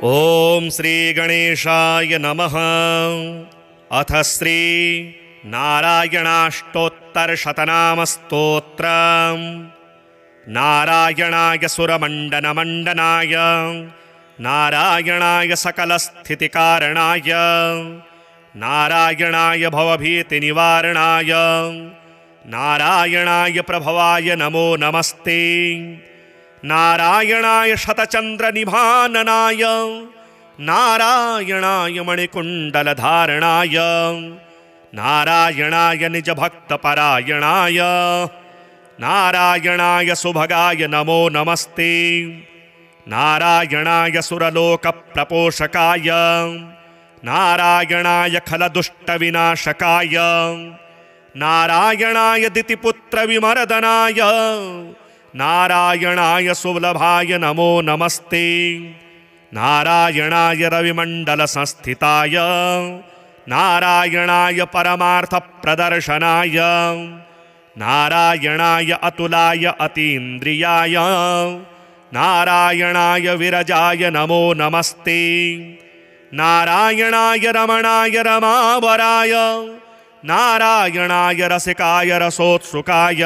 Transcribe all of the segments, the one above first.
ओम श्री गणेशाय नमः। अथ श्री नारायणाष्टोत्तर शतनाम स्तोत्रम्। नारायणाय सुरमण्डनमण्डनाय नारायणाय सकलस्थितिकारणाय नारायणाय भवभीतिनिवारणाय नारायणाय प्रभवाय नमो नमस्ते। नारायणाय शतचन्द्रनिभाननाय नारायणाय मणिकुण्डलधारणाय नारायणाय निजभक्तपरायणाय नारायणाय सुभगाय नमो नमस्ते। नारायणाय सुरलोकप्रपोषकाय नारायणाय खलदुष्टविनाशकाय नारायणाय दितिपुत्रविमर्दनाय नारायणाय सुलभाय नमो नमस्ते। नारायणाय रविमण्डलसंस्थिताय नारायणाय परमार्थप्रदर्शनाय नारायणाय अतुलाय अतीन्द्रियाय नारायणाय विरजाय नमो नमस्ते। नारायणाय रमणाय रमावराय नारायणाय रसिकाय रसोत्सुकाय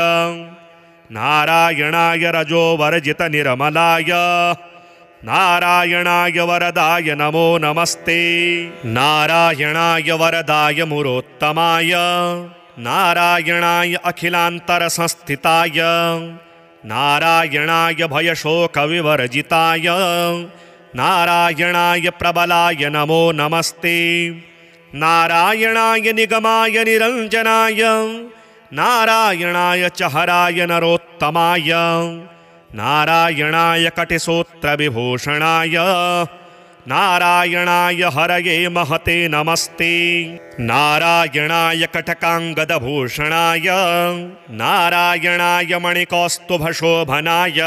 नारायणाय रजोवर्जितनिर्मलाय नारायणाय वरदाय नमो नमस्ते। नारायणाय वरदाय मुरोत्तमाय नारायणाय अखिलान्तरसंस्थिताय नारायणाय भयशोकविवर्जिताय नारायणाय प्रबलाय नमो नमस्ते। नारायणाय निगमाय निरञ्जनाय नारायणाय चहराय नरोत्तमाय नारायणाय कटिसूत्रविभूषणाय नारायणाय हरये महते नमस्ते। नारायणाय कटकाङ्गदभूषणाय नारायणाय मणिकौस्तुभशोभनाय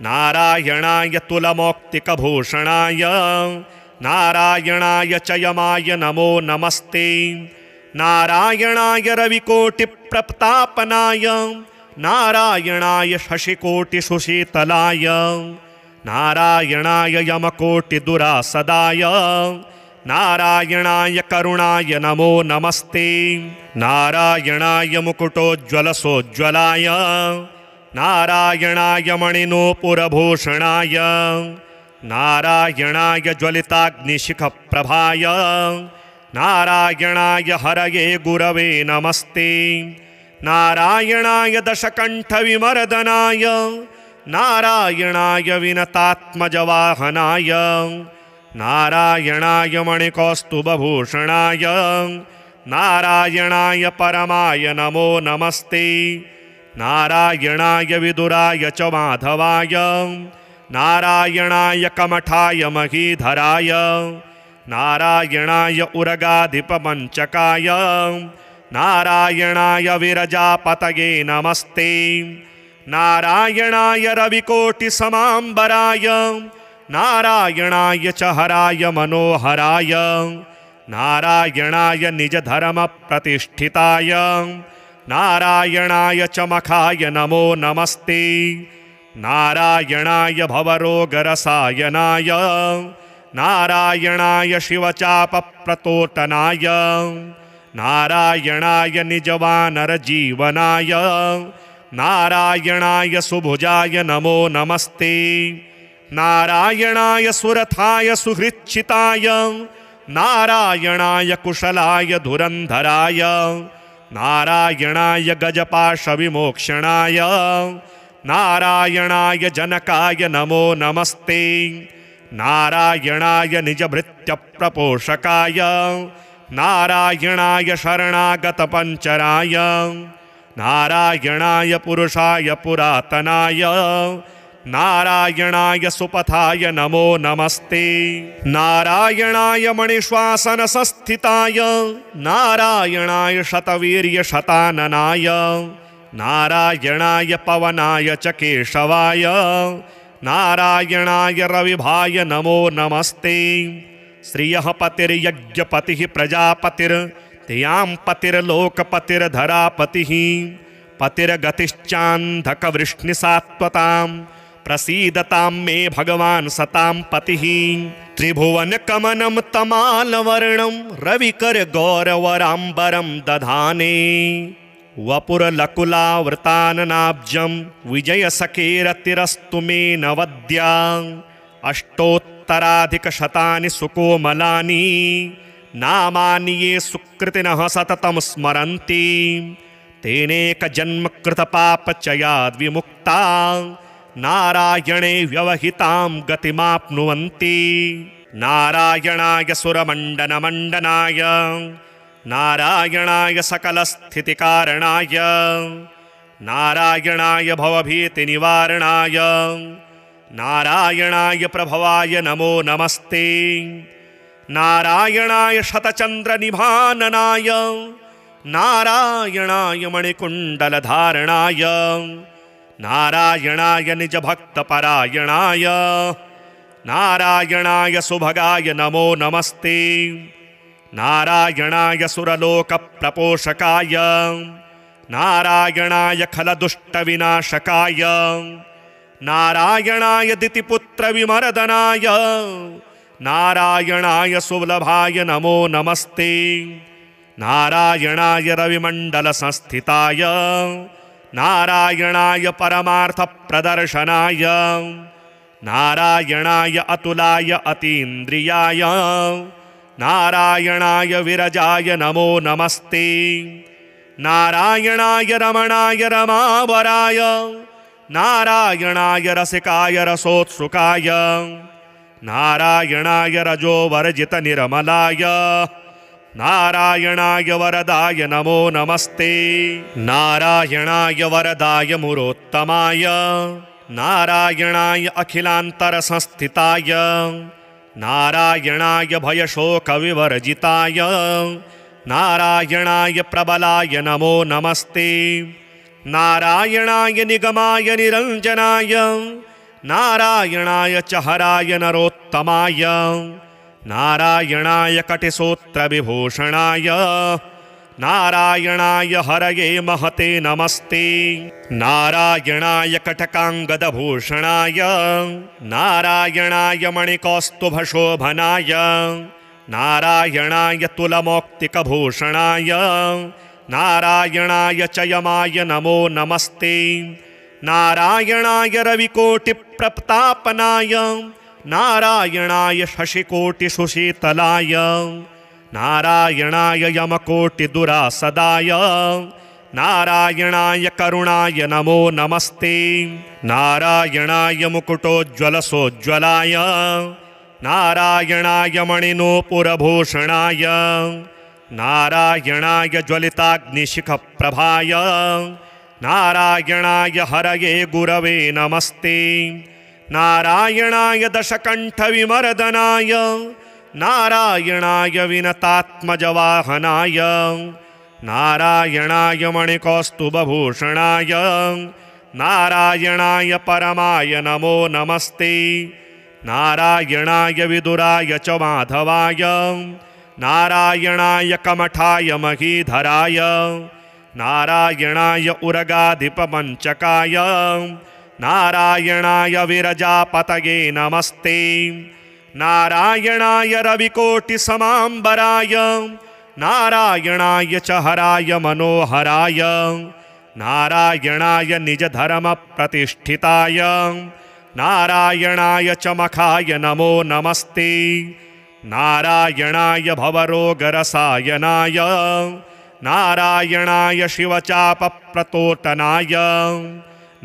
नारायणाय तुलमौक्तिकभूषणाय नारायणाय चयमाय नमो नमस्ते। नारायणाय रविकोटिप्रतापनाय नारायणाय शशिकोटिसुशीतलाय नारायणाय यमकोटिदुरासदाय नारायणाय करुणाय नमो नमस्ते। नारायणाय मुकुटोज्ज्वलसोज्ज्वलाय नारायणाय मणिनूपुरभूषणाय नारायणाय ज्वलिताग्निशिखप्रभाय नारायणाय हरये गुरवे नमस्ते। नारायणाय दशकण्ठविमर्दनाय नारायणाय विनतात्मजवाहनाय नारायणाय मणिकौस्तुभभूषणाय नारायणाय परमाय नमो नमस्ते। नारायणाय विदुराय च माधवाय नारायणाय कमठाय महीधराय नारायणाय उरगाधिपमञ्चकाय नारायणाय विरजापतये नमस्ते। नारायणाय रविकोटिसमाम्बराय नारायणाय च हराय मनोहराय नारायणाय निजधर्मप्रतिष्ठिताय नारायणाय च मखाय नमो नमस्ते। नारायणाय भवरोगरसायनाय नारायणाय शिवचापप्रतोटनाय नारायणाय निजवानरजीवनाय नारायणाय सुभुजाय नमो नमस्ते। नारायणाय सुरथाय सुहृच्छिताय नारायणाय कुशलाय धुरन्धराय नारायणाय गजपाशविमोक्षणाय नारायणाय जनकाय नमो नमस्ते। नारायणाय निजभृत्यप्रपोषकाय नारायणाय शरणागतपञ्चराय नारायणाय पुरुषाय पुरातनाय नारायणाय सुपथाय नमो नमस्ते। नारायणाय मणिश्वासनसंस्थिताय नारायणाय शतवीर्यशताननाय नारायणाय पवनाय च केशवाय नारायणाय रविभाय नमो नमस्ते। श्रियः पतिर्यज्ञपतिः प्रजापतिर्तियां पतिर्लोकपतिर्धरापतिः पतिर्गतिश्चान्धकवृष्णिसात्वतां प्रसीदतां मे भगवान् सतां पतिः। त्रिभुवनकमनं तमालवर्णं रविकरगौरवराम्बरं दधाने वपुरलकुलावृताननाब्जं विजयसखेरतिरस्तु मे नवद्या अष्टोत्तराधिकशतानि सुकोमलानि नामानि ये सुकृतिनः सततं स्मरन्ति तेनेकजन्मकृतपापचयाद्विमुक्ता नारायणे व्यवहितां गतिमाप्नुवन्ति। नारायणाय सुरमण्डनमण्डनाय नारायणाय सकलस्थितिकारणाय नारायणाय भवभीतिनिवारणाय नारायणाय प्रभवाय नमो नमस्ते। नारायणाय शतचन्द्रनिभाननाय नारायणाय मणिकुण्डलधारणाय नारायणाय निजभक्तपरायणाय नारायणाय सुभगाय नमो नमस्ते। नारायणाय सुरलोकप्रपोषकाय नारायणाय खलदुष्टविनाशकाय नारायणाय दितिपुत्रविमर्दनाय नारायणाय सुलभाय नमो नमस्ते। नारायणाय रविमण्डलसंस्थिताय नारायणाय परमार्थप्रदर्शनाय नारायणाय अतुलाय अतीन्द्रियाय नारायणाय विरजाय नमो नमस्ते। नारायणाय रमणाय रमावराय नारायणाय रसिकाय रसोत्सुकाय नारायणाय रजोवर्जितनिर्मलाय नारायणाय वरदाय नमो नमस्ते। नारायणाय वरदाय मुरोत्तमाय नारायणाय अखिलान्तरसंस्थिताय नारायणाय भयशोकविवर्जिताय नारायणाय प्रबलाय नमो नमस्ते। नारायणाय निगमाय निरञ्जनाय नारायणाय च हराय नरोत्तमाय नारायणाय कटिसूत्रविभूषणाय नारायणाय हरये महते नमस्ते। नारायणाय कटकाङ्गदभूषणाय नारायणाय मणिकौस्तुभशोभनाय नारायणाय तुलमौक्तिकभूषणाय नारायणाय च यमाय नमो नमस्ते। नारायणाय रविकोटिप्रतापनाय नारायणाय शशिकोटिसुशीतलाय नारायणाय यमकोटिदुरासदाय नारायणाय करुणाय नमो नमस्ते। नारायणाय मुकुटोज्ज्वलसोज्ज्वलाय नारायणाय मणिनूपुरभूषणाय नारायणाय ज्वलिताग्निशिखप्रभाय नारायणाय हरये गुरवे नमस्ते। नारायणाय दशकण्ठविमर्दनाय नारायणाय विनतात्मजवाहनाय नारायणाय मणिकौस्तुभभूषणाय नारायणाय परमाय नमो नमस्ते। नारायणाय विदुराय च माधवाय नारायणाय कमठाय महीधराय नारायणाय उरगाधिपमञ्चकाय नारायणाय विरजापतये नमस्ते। नारायणाय रविकोटिसमाम्बराय नारायणाय च हराय मनोहराय नारायणाय निजधर्मप्रतिष्ठिताय नारायणाय च मखाय नमो नमस्ते। नारायणाय भवरोगरसायनाय नारायणाय शिवचापप्रतोटनाय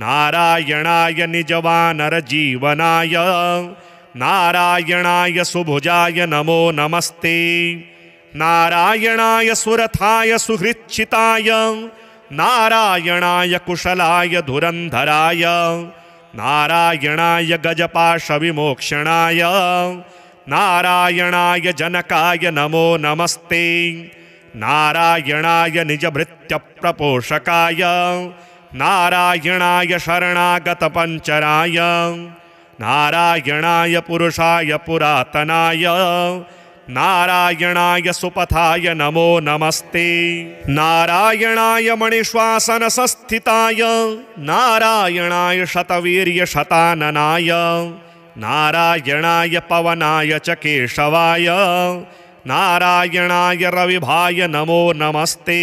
नारायणाय निजवानरजीवनाय नारायणाय सुभुजाय नमो नमस्ते। नारायणाय सुरथाय सुहृच्छिताय नारायणाय कुशलाय धुरन्धराय नारायणाय गजपाशविमोक्षणाय नारायणाय जनकाय नमो नमस्ते। नारायणाय निजभृत्यप्रपोषकाय नारायणाय शरणागतपञ्चराय नारायणाय पुरुषाय पुरातनाय नारायणाय सुपथाय नमो नमस्ते। नारायणाय मणिश्वासनसंस्थिताय नारायणाय शतवीर्यशताननाय नारायणाय पवनाय च केशवाय नारायणाय रविभाय नमो नमस्ते।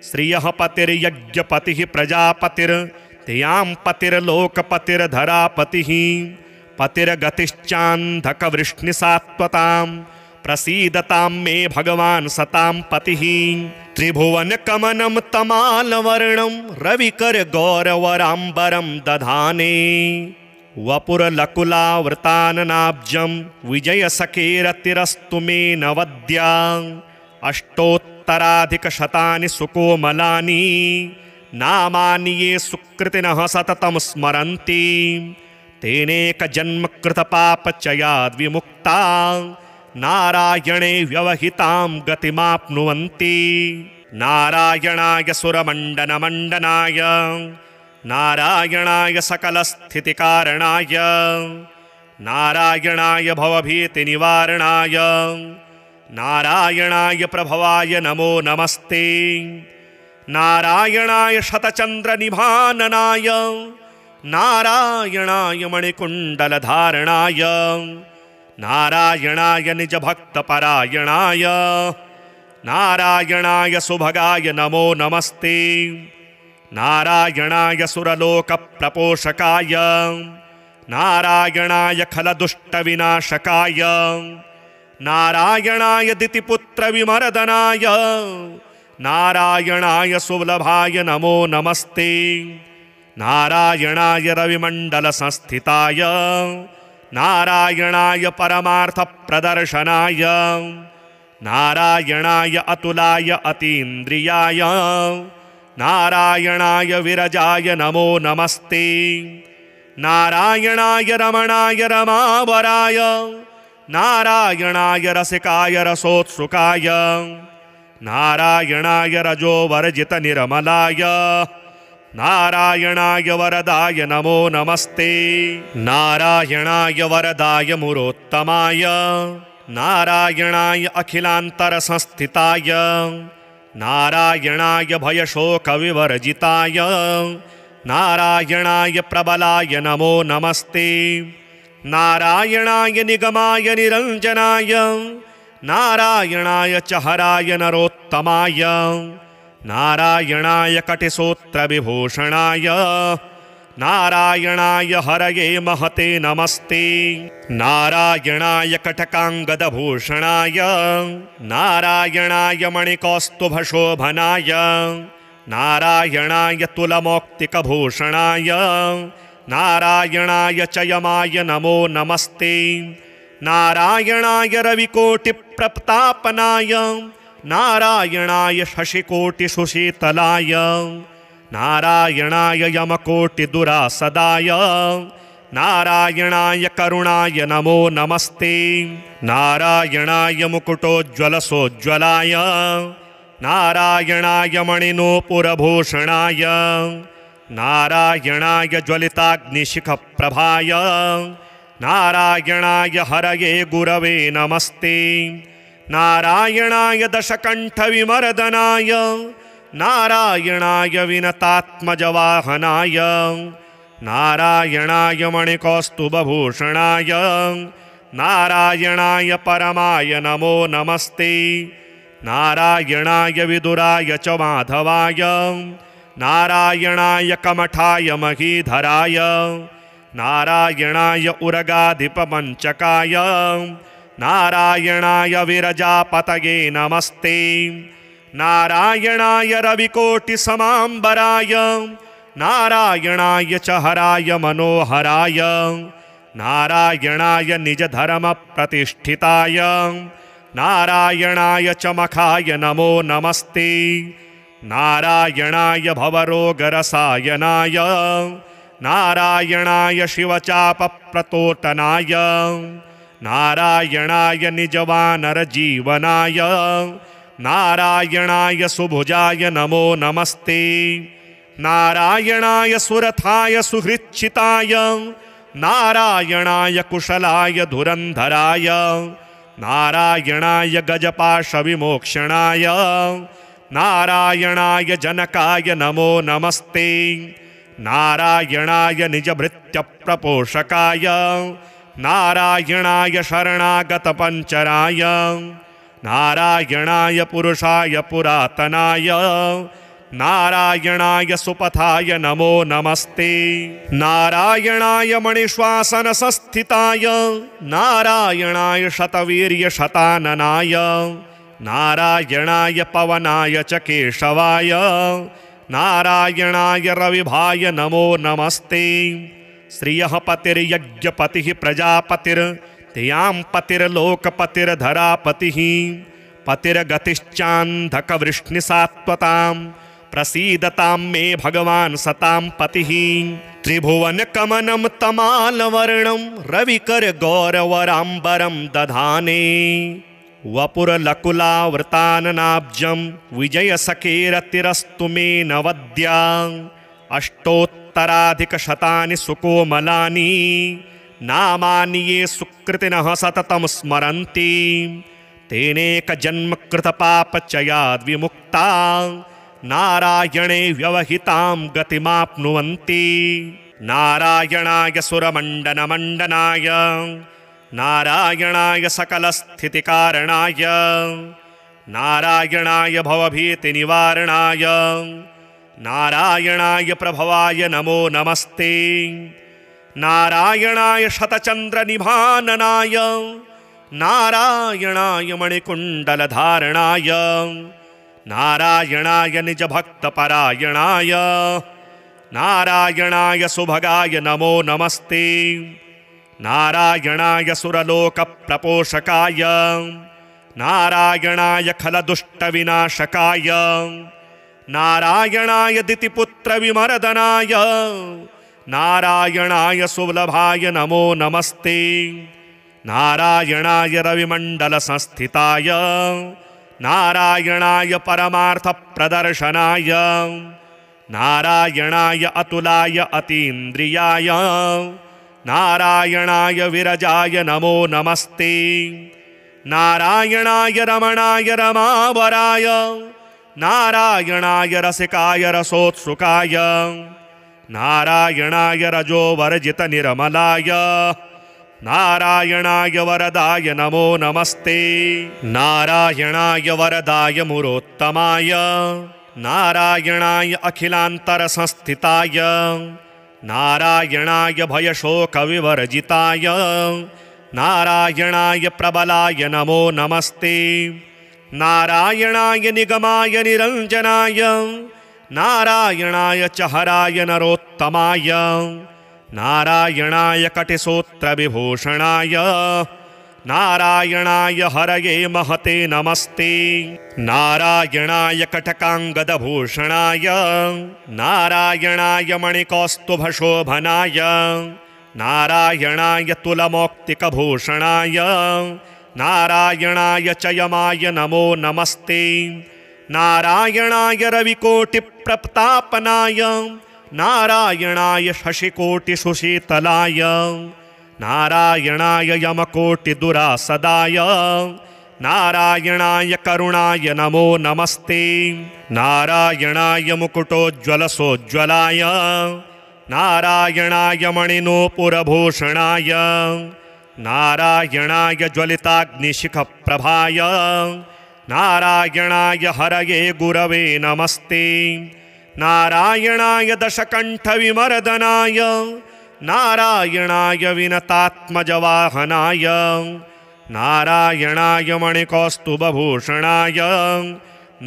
श्रियः पतिर्यज्ञपतिः प्रजापतिर्तियां पतिर्लोकपतिर्धरापतिः पतिर्गतिश्चान्धकवृष्णिसात्वतां प्रसीदतां मे भगवान् सतां पतिः। त्रिभुवनकमनं तमालवर्णं रविकरगौरवराम्बरं दधाने वपुरलकुलावृताननाब्जं विजयसखेरतिरस्तु मे नवद्या। अष्टोत्तराधिकशतानि सुकोमलानि नामानि ये सुकृतिनः सततं स्मरन्ति तेनेकजन्मकृतपापचयाद्विमुक्ता नारायणे व्यवहितां गतिमाप्नुवन्ति। नारायणाय सुरमण्डनमण्डनाय नारायणाय सकलस्थितिकारणाय नारायणाय भवभीतिनिवारणाय नारायणाय प्रभवाय नमो नमस्ते। नारायणाय शतचन्द्रनिभाननाय नारायणाय मणिकुण्डलधारणाय नारायणाय निजभक्तपरायणाय नारायणाय सुभगाय नमो नमस्ते। नारायणाय सुरलोकप्रपोषकाय नारायणाय खलदुष्टविनाशकाय नारायणाय दितिपुत्रविमर्दनाय नारायणाय सुलभाय नमो नमस्ते। नारायणाय रविमण्डलसंस्थिताय नारायणाय परमार्थप्रदर्शनाय नारायणाय अतुलाय अतीन्द्रियाय नारायणाय विरजाय नमो नमस्ते। नारायणाय रमणाय रमावराय नारायणाय रसिकाय रसोत्सुकाय नारायणाय रजोवर्जितनिर्मलाय नारायणाय वरदाय नमो नमस्ते। नारायणाय वरदाय मुरोत्तमाय नारायणाय अखिलान्तरसंस्थिताय नारायणाय भयशोकविवर्जिताय नारायणाय प्रबलाय नमो नमस्ते। नारायणाय निगमाय निरञ्जनाय नारायणाय च हराय नरोत्तमाय नारायणाय कटिसूत्रविभूषणाय नारायणाय हरये महते नमस्ते। नारायणाय कटकाङ्गदभूषणाय नारायणाय मणिकौस्तुभशोभनाय नारायणाय तुलमौक्तिकभूषणाय नारायणाय च यमाय नमो नमस्ते। नारायणाय रविकोटिप्रतापनाय नारायणाय शशिकोटिसुशीतलाय नारायणाय यमकोटिदुरासदाय नारायणाय करुणाय नमो नमस्ते। नारायणाय मुकुटोज्ज्वलसोज्ज्वलाय नारायणाय मणिनूपुरभूषणाय नारायणाय ज्वलिताग्निशिखप्रभाय नारायणाय हरये गुरवे नमस्ते। नारायणाय दशकण्ठविमर्दनाय नारायणाय विनतात्मजवाहनाय नारायणाय मणिकौस्तुभभूषणाय नारायणाय परमाय नमो नमस्ते। नारायणाय विदुराय च माधवाय नारायणाय कमठाय महीधराय नारायणाय उरगाधिपमञ्चकाय नारायणाय विरजापतये नमस्ते। नारायणाय रविकोटिसमाम्बराय नारायणाय च हराय मनोहराय नारायणाय निजधर्मप्रतिष्ठिताय नारायणाय च मखाय नमो नमस्ते। नारायणाय भवरोगरसायनाय नारायणाय शिवचापप्रतोटनाय नारायणाय निजवानरजीवनाय नारायणाय सुभुजाय नमो नमस्ते। नारायणाय सुरथाय सुहृच्छिताय नारायणाय कुशलाय धुरन्धराय नारायणाय गजपाशविमोक्षणाय नारायणाय जनकाय नमो नमस्ते। नारायणाय निजभृत्यप्रपोषकाय नारायणाय शरणागतपञ्चराय नारायणाय पुरुषाय पुरातनाय नारायणाय सुपथाय नमो नमस्ते। नारायणाय मणिश्वासनसंस्थिताय नारायणाय शतवीर्यशताननाय नारायणाय पवनाय च केशवाय नारायणाय रविभाय नमो नमस्ते। श्रियः पतिर्यज्ञपतिः प्रजापतिर्त्यां पतिर्लोकपतिर्धरापतिः पतिर्गतिश्चान्धकवृष्णिसात्वतां प्रसीदतां मे भगवान् सतां पतिः। त्रिभुवनकमनं तमालवर्णं रविकरगौरवराम्बरं दधाने वपुरलकुलावृताननाब्जं विजयसखेरतिरस्तु मे नवद्या। अष्टोत्तराधिकशतानि सुकोमलानि नामानि ये सुकृतिनः सततं स्मरन्ति तेनेकजन्मकृतपापचयाद्विमुक्ता नारायणे व्यवहितां गतिमाप्नुवन्ति। नारायणाय सुरमण्डनमण्डनाय नारायणाय सकलस्थितिकारणाय नारायणाय भवभीतिनिवारणाय नारायणाय प्रभवाय नमो नमस्ते। नारायणाय शतचन्द्रनिभाननाय नारायणाय मणिकुण्डलधारणाय नारायणाय निजभक्तपरायणाय नारायणाय सुभगाय नमो नमस्ते। नारायणाय सुरलोकप्रपोषकाय नारायणाय खलदुष्टविनाशकाय नारायणाय दितिपुत्रविमर्दनाय नारायणाय सुलभाय नमो नमस्ते। नारायणाय रविमण्डलसंस्थिताय नारायणाय परमार्थप्रदर्शनाय नारायणाय अतुलाय अतीन्द्रियाय नारायणाय विरजाय नमो नमस्ते। नारायणाय रमणाय रमावराय नारायणाय रसिकाय रसोत्सुकाय नारायणाय रजोवर्जितनिर्मलाय नारायणाय वरदाय नमो नमस्ते। नारायणाय वरदाय मुरोत्तमाय नारायणाय अखिलान्तरसंस्थिताय नारायणाय भयशोकविवर्जिताय नारायणाय प्रबलाय नमो नमस्ते। नारायणाय निगमाय निरञ्जनाय नारायणाय च हराय नरोत्तमाय नारायणाय कटिसूत्रविभूषणाय नारायणाय हरये महते नमस्ते। नारायणाय कटकाङ्गदभूषणाय नारायणाय मणिकौस्तुभशोभनाय नारायणाय तुलमौक्तिकभूषणाय नारायणाय च यमाय नमो नमस्ते। नारायणाय रविकोटिप्रतापनाय नारायणाय शशिकोटिसुशीतलाय नारायणाय यमकोटिदुरासदाय नारायणाय करुणाय नमो नमस्ते। नारायणाय मुकुटोज्ज्वलसोज्ज्वलाय नारायणाय मणिनूपुरभूषणाय नारायणाय ज्वलिताग्निशिखप्रभाय नारायणाय हरये गुरवे नमस्ते। नारायणाय दशकण्ठविमर्दनाय नारायणाय विनतात्मजवाहनाय नारायणाय मणिकौस्तुभभूषणाय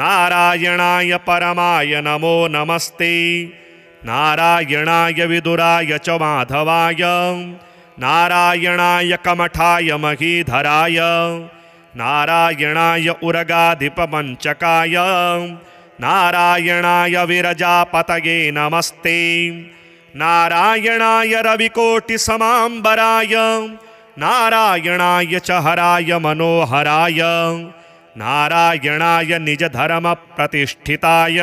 नारायणाय परमाय नमो नमस्ते। नारायणाय विदुराय च माधवाय नारायणाय कमठाय महीधराय नारायणाय उरगाधिपमञ्चकाय नारायणाय विरजापतये नमस्ते। नारायणाय रविकोटिसमाम्बराय नारायणाय च हराय मनोहराय नारायणाय निजधर्मप्रतिष्ठिताय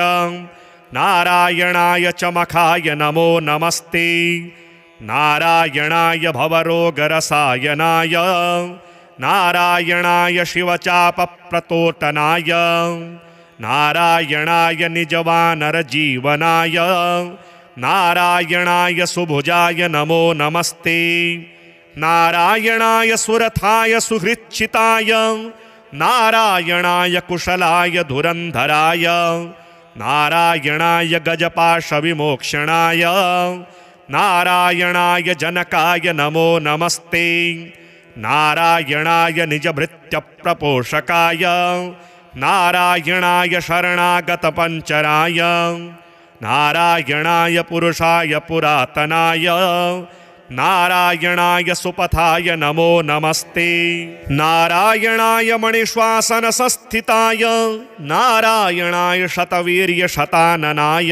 नारायणाय च मखाय नमो नमस्ते। नारायणाय भवरोगरसायनाय नारायणाय शिवचापप्रतोटनाय नारायणाय निजवानरजीवनाय नारायणाय सुभुजाय नमो नमस्ते। नारायणाय सुरथाय सुहृच्छिताय नारायणाय कुशलाय धुरन्धराय नारायणाय गजपाशविमोक्षणाय नारायणाय जनकाय नमो नमस्ते नारायणाय निजभृत्यप्रपोषकाय नारायणाय शरणागतपञ्चराय नारायणाय पुरुषाय पुरातनाय नारायणाय सुपथाय नमो नमस्ते नारायणाय मणिश्वासनसंस्थिताय नारायणाय शतवीर्यशताननाय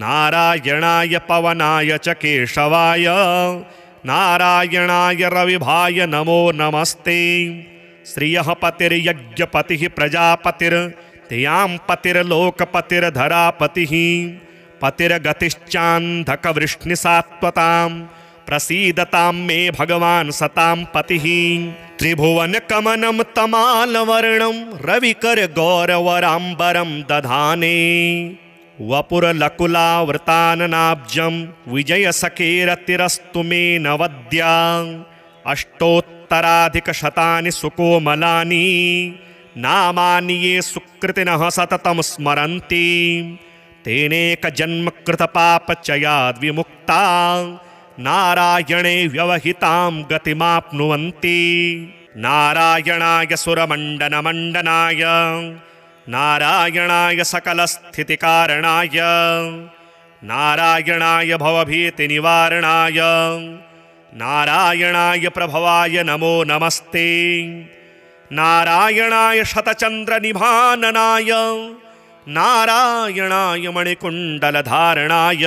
नारायणाय पवनाय च केशवाय नारायणाय रविभाय नमो नमस्ते श्रियः पतिर्यज्ञपतिः प्रजापतिर्त्यां पतिर्लोकपतिर्धरापतिः पतिर्गतिश्चान्धकवृष्णिसात्वतां प्रसीदतां मे भगवान् सतां पतिः त्रिभुवनकमनं तमालवर्णं रविकरगौरवराम्बरं दधाने वपुरलकुलावृताननाब्जं विजयसखेरतिरस्तु मे नवद्या अष्टोत्तराधिकशतानि सुकोमलानि नामानि ये सुकृतिनः सततं स्मरन्ति तेनेकजन्मकृतपापचयाद्विमुक्ता नारायणे व्यवहितां गतिमाप्नुवन्ति नारायणाय सुरमण्डनमण्डनाय नारायणाय सकलस्थितिकारणाय नारायणाय भवभीतिनिवारणाय नारायणाय प्रभवाय नमो नमस्ते नारायणाय शतचन्द्रनिभाननाय नारायणाय मणिकुण्डलधारणाय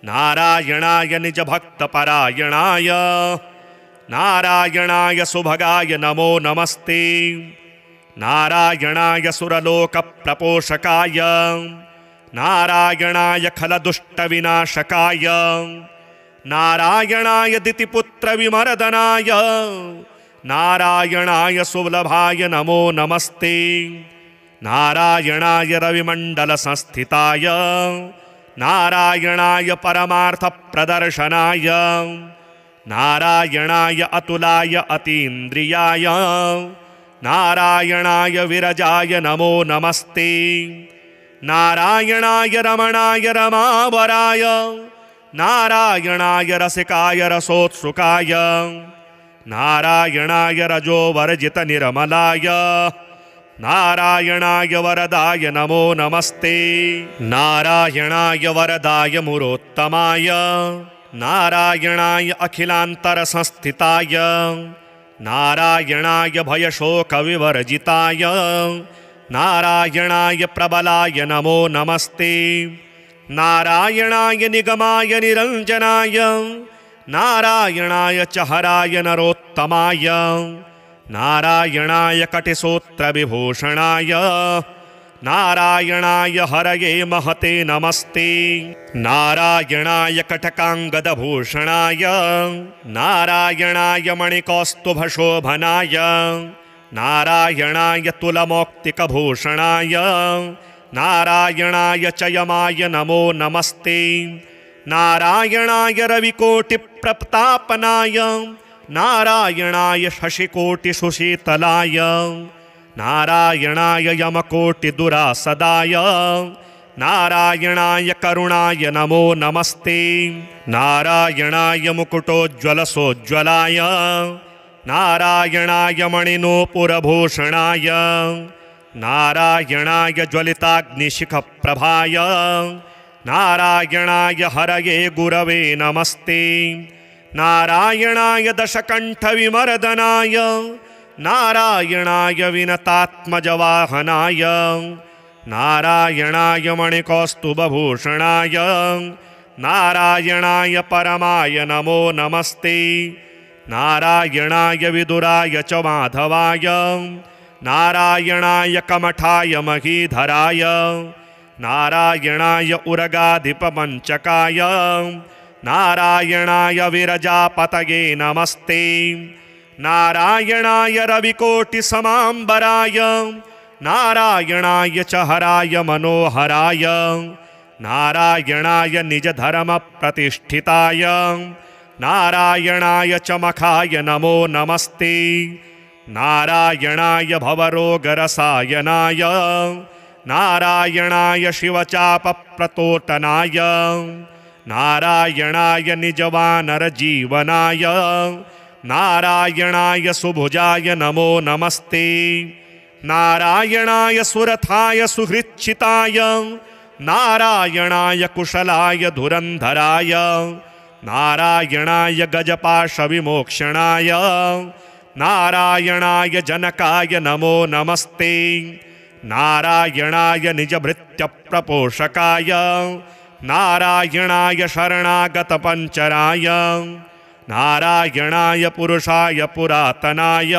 नारायणाय निजभक्तपरायणाय नारायणाय सुभगाय नमो नमस्ते नारायणाय सुरलोकप्रपोषकाय नारायणाय खलदुष्टविनाशकाय नारायणाय दितिपुत्रविमर्दनाय नारायणाय सुलभाय नमो नमस्ते नारायणाय रविमण्डलसंस्थिताय नारायणाय परमार्थप्रदर्शनाय नारायणाय अतुलाय अतीन्द्रियाय नारायणाय विरजाय नमो नमस्ते नारायणाय रमणाय रमावराय नारायणाय रसिकाय रसोत्सुकाय नारायणाय रजोवर्जितनिर्मलाय नारायणाय वरदाय नमो नमस्ते नारायणाय वरदाय मुरोत्तमाय नारायणाय अखिलान्तरसंस्थिताय नारायणाय भयशोकविवर्जिताय नारायणाय प्रबलाय नमो नमस्ते नारायणाय निगमाय निरञ्जनाय नारायणाय च हराय नरोत्तमाय नारायणाय कटिसूत्रविभूषणाय नारायणाय हरये महते नमस्ते नारायणाय कटकाङ्गदभूषणाय नारायणाय मणिकौस्तुभशोभनाय नारायणाय तुलमौक्तिकभूषणाय नारायणाय च यमाय नमो नमस्ते नारायणाय रविकोटिप्रतापनाय नारायणाय शशिकोटिसुशीतलाय नारायणाय यमकोटिदुरासदाय नारायणाय करुणाय नमो नमस्ते नारायणाय मुकुटोज्ज्वलसोज्ज्वलाय नारायणाय मणिनूपुरभूषणाय नारायणाय ज्वलिताग्निशिखप्रभाय नारायणाय हरये गुरवे नमस्ते नारायणाय दशकण्ठविमर्दनाय नारायणाय विनतात्मजवाहनाय नारायणाय मणिकौस्तुभभूषणाय नारायणाय परमाय नमो नमस्ते नारायणाय विदुराय च माधवाय नारायणाय कमठाय महीधराय नारायणाय उरगाधिपमञ्चकाय नारायणाय विरजापतये नमस्ते नारायणाय रविकोटिसमाम्बराय नारायणाय च हराय मनोहराय नारायणाय निजधर्मप्रतिष्ठिताय नारायणाय चमखाय नमो नमस्ते नारायणाय भवरोगरसायनाय नारायणाय शिवचापप्रतोटनाय नारायणाय निजवानरजीवनाय नारायणाय सुभुजाय नमो नमस्ते नारायणाय सुरथाय सुहृच्छिताय नारायणाय कुशलाय धुरन्धराय नारायणाय गजपाशविमोक्षणाय नारायणाय जनकाय नमो नमस्ते नारायणाय निजभृत्यप्रपोषकाय नारायणाय शरणागतपञ्चराय नारायणाय पुरुषाय पुरातनाय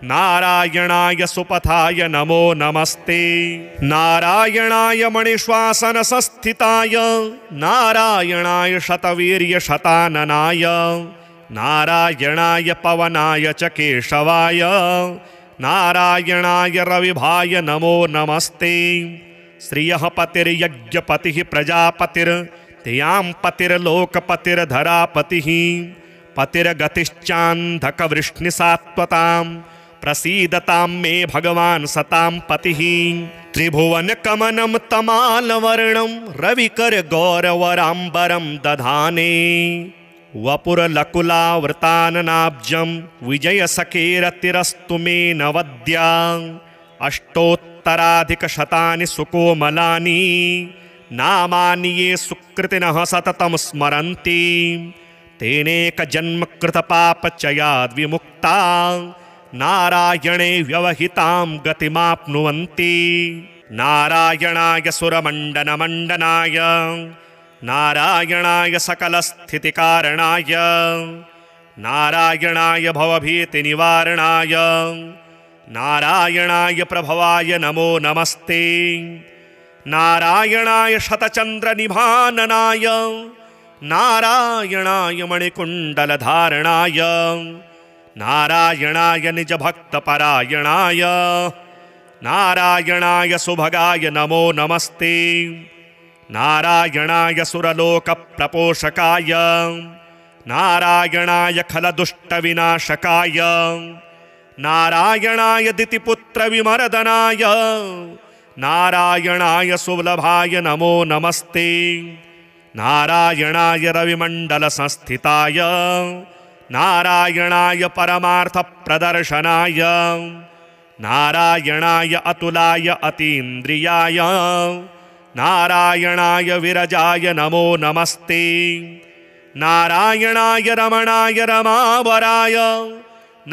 नारायणाय सुपथाय नमो नमस्ते नारायणाय मणिश्वासनसंस्थिताय नारायणाय शतवीर्यशताननाय नारायणाय पवनाय च केशवाय नारायणाय रविभाय नमो नमस्ते श्रियः पतिर्यज्ञपतिः प्रजापतिर्त्यां पतिर्लोकपतिर्धरापतिः पतिर्गतिश्चान्धकवृष्णिसात्वतां प्रसीदतां मे भगवान् सतां पतिः त्रिभुवनकमनं तमालवर्णं रविकरगौरवराम्बरं दधाने वपुरलकुलावृताननाब्जं विजयसखेरतिरस्तु मे नवद्या अष्टोत्तराधिकशतानि सुकोमलानि नामानि ये सुकृतिनः सततं स्मरन्ति तेनेकजन्मकृतपापचयाद्विमुक्ता नारायणे व्यवहितां गतिमाप्नुवन्ति नारायणाय सुरमण्डनमण्डनाय नारायणाय सकलस्थितिकारणाय नारायणाय भवभीतिनिवारणाय नारायणाय प्रभवाय नमो नमस्ते नारायणाय शतचन्द्रनिभाननाय नारायणाय मणिकुण्डलधारणाय नारायणाय निजभक्तपरायणाय नारायणाय सुभगाय नमो नमस्ते नारायणाय सुरलोकप्रपोषकाय नारायणाय खलदुष्टविनाशकाय नारायणाय दितिपुत्रविमर्दनाय नारायणाय सुलभाय नमो नमस्ते नारायणाय रविमण्डलसंस्थिताय नारायणाय परमार्थप्रदर्शनाय नारायणाय अतुलाय अतीन्द्रियाय नारायणाय विरजाय नमो नमस्ते नारायणाय रमणाय रमावराय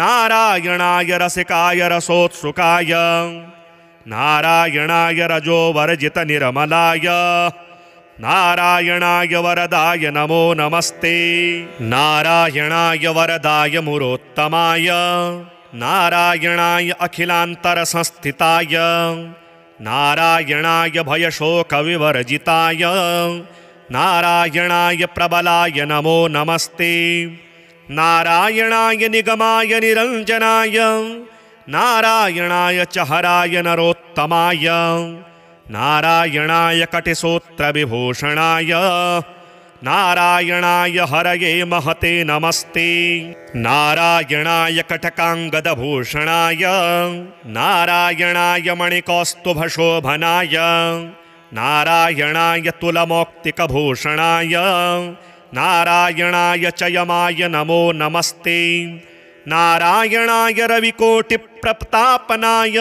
नारायणाय रसिकाय रसोत्सुकाय नारायणाय रजोवर्जितनिर्मलाय नारायणाय वरदाय नमो नमस्ते नारायणाय वरदाय मुरोत्तमाय नारायणाय अखिलान्तरसंस्थिताय नारायणाय भयशोकविवर्जिताय नारायणाय प्रबलाय नमो नमस्ते नारायणाय निगमाय निरञ्जनाय नारायणाय च हराय नरोत्तमाय नारायणाय कटिसूत्रविभूषणाय नारायणाय हरये महते नमस्ते नारायणाय कटकाङ्गदभूषणाय नारायणाय मणिकौस्तुभशोभनाय नारायणाय तुलमौक्तिकभूषणाय नारायणाय च यमाय नमो नमस्ते नारायणाय रविकोटिप्रतापनाय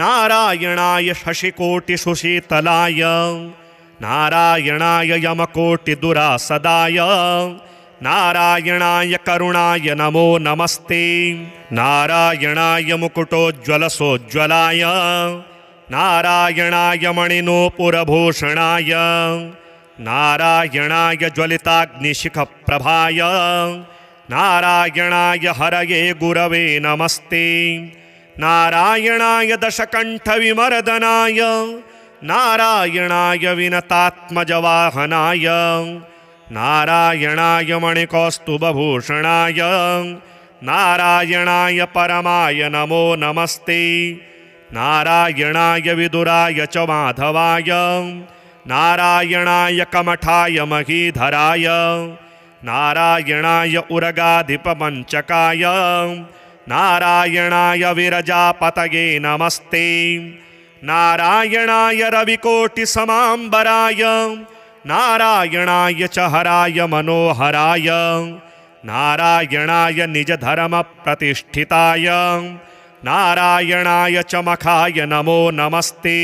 नारायणाय शशिकोटिसुशीतलाय नारायणाय यमकोटिदुरासदाय नारायणाय करुणाय नमो नमस्ते नारायणाय मुकुटोज्ज्वलसोज्ज्वलाय नारायणाय मणिनूपुरभूषणाय नारायणाय ज्वलिताग्निशिखप्रभाय नारायणाय हरये गुरवे नमस्ते नारायणाय दशकण्ठविमर्दनाय नारायणाय विनतात्मजवाहनाय नारायणाय मणिकौस्तुभभूषणाय नारायणाय परमाय नमो नमस्ते नारायणाय विदुराय च माधवाय नारायणाय कमठाय महीधराय नारायणाय उरगाधिपमञ्चकाय नारायणाय विरजापतये नमस्ते। नारायणाय रविकोटिसमाम्बराय नारायणाय च हराय मनोहराय नारायणाय निजधर्मप्रतिष्ठिताय नारायणाय च मखाय नमो नमस्ते।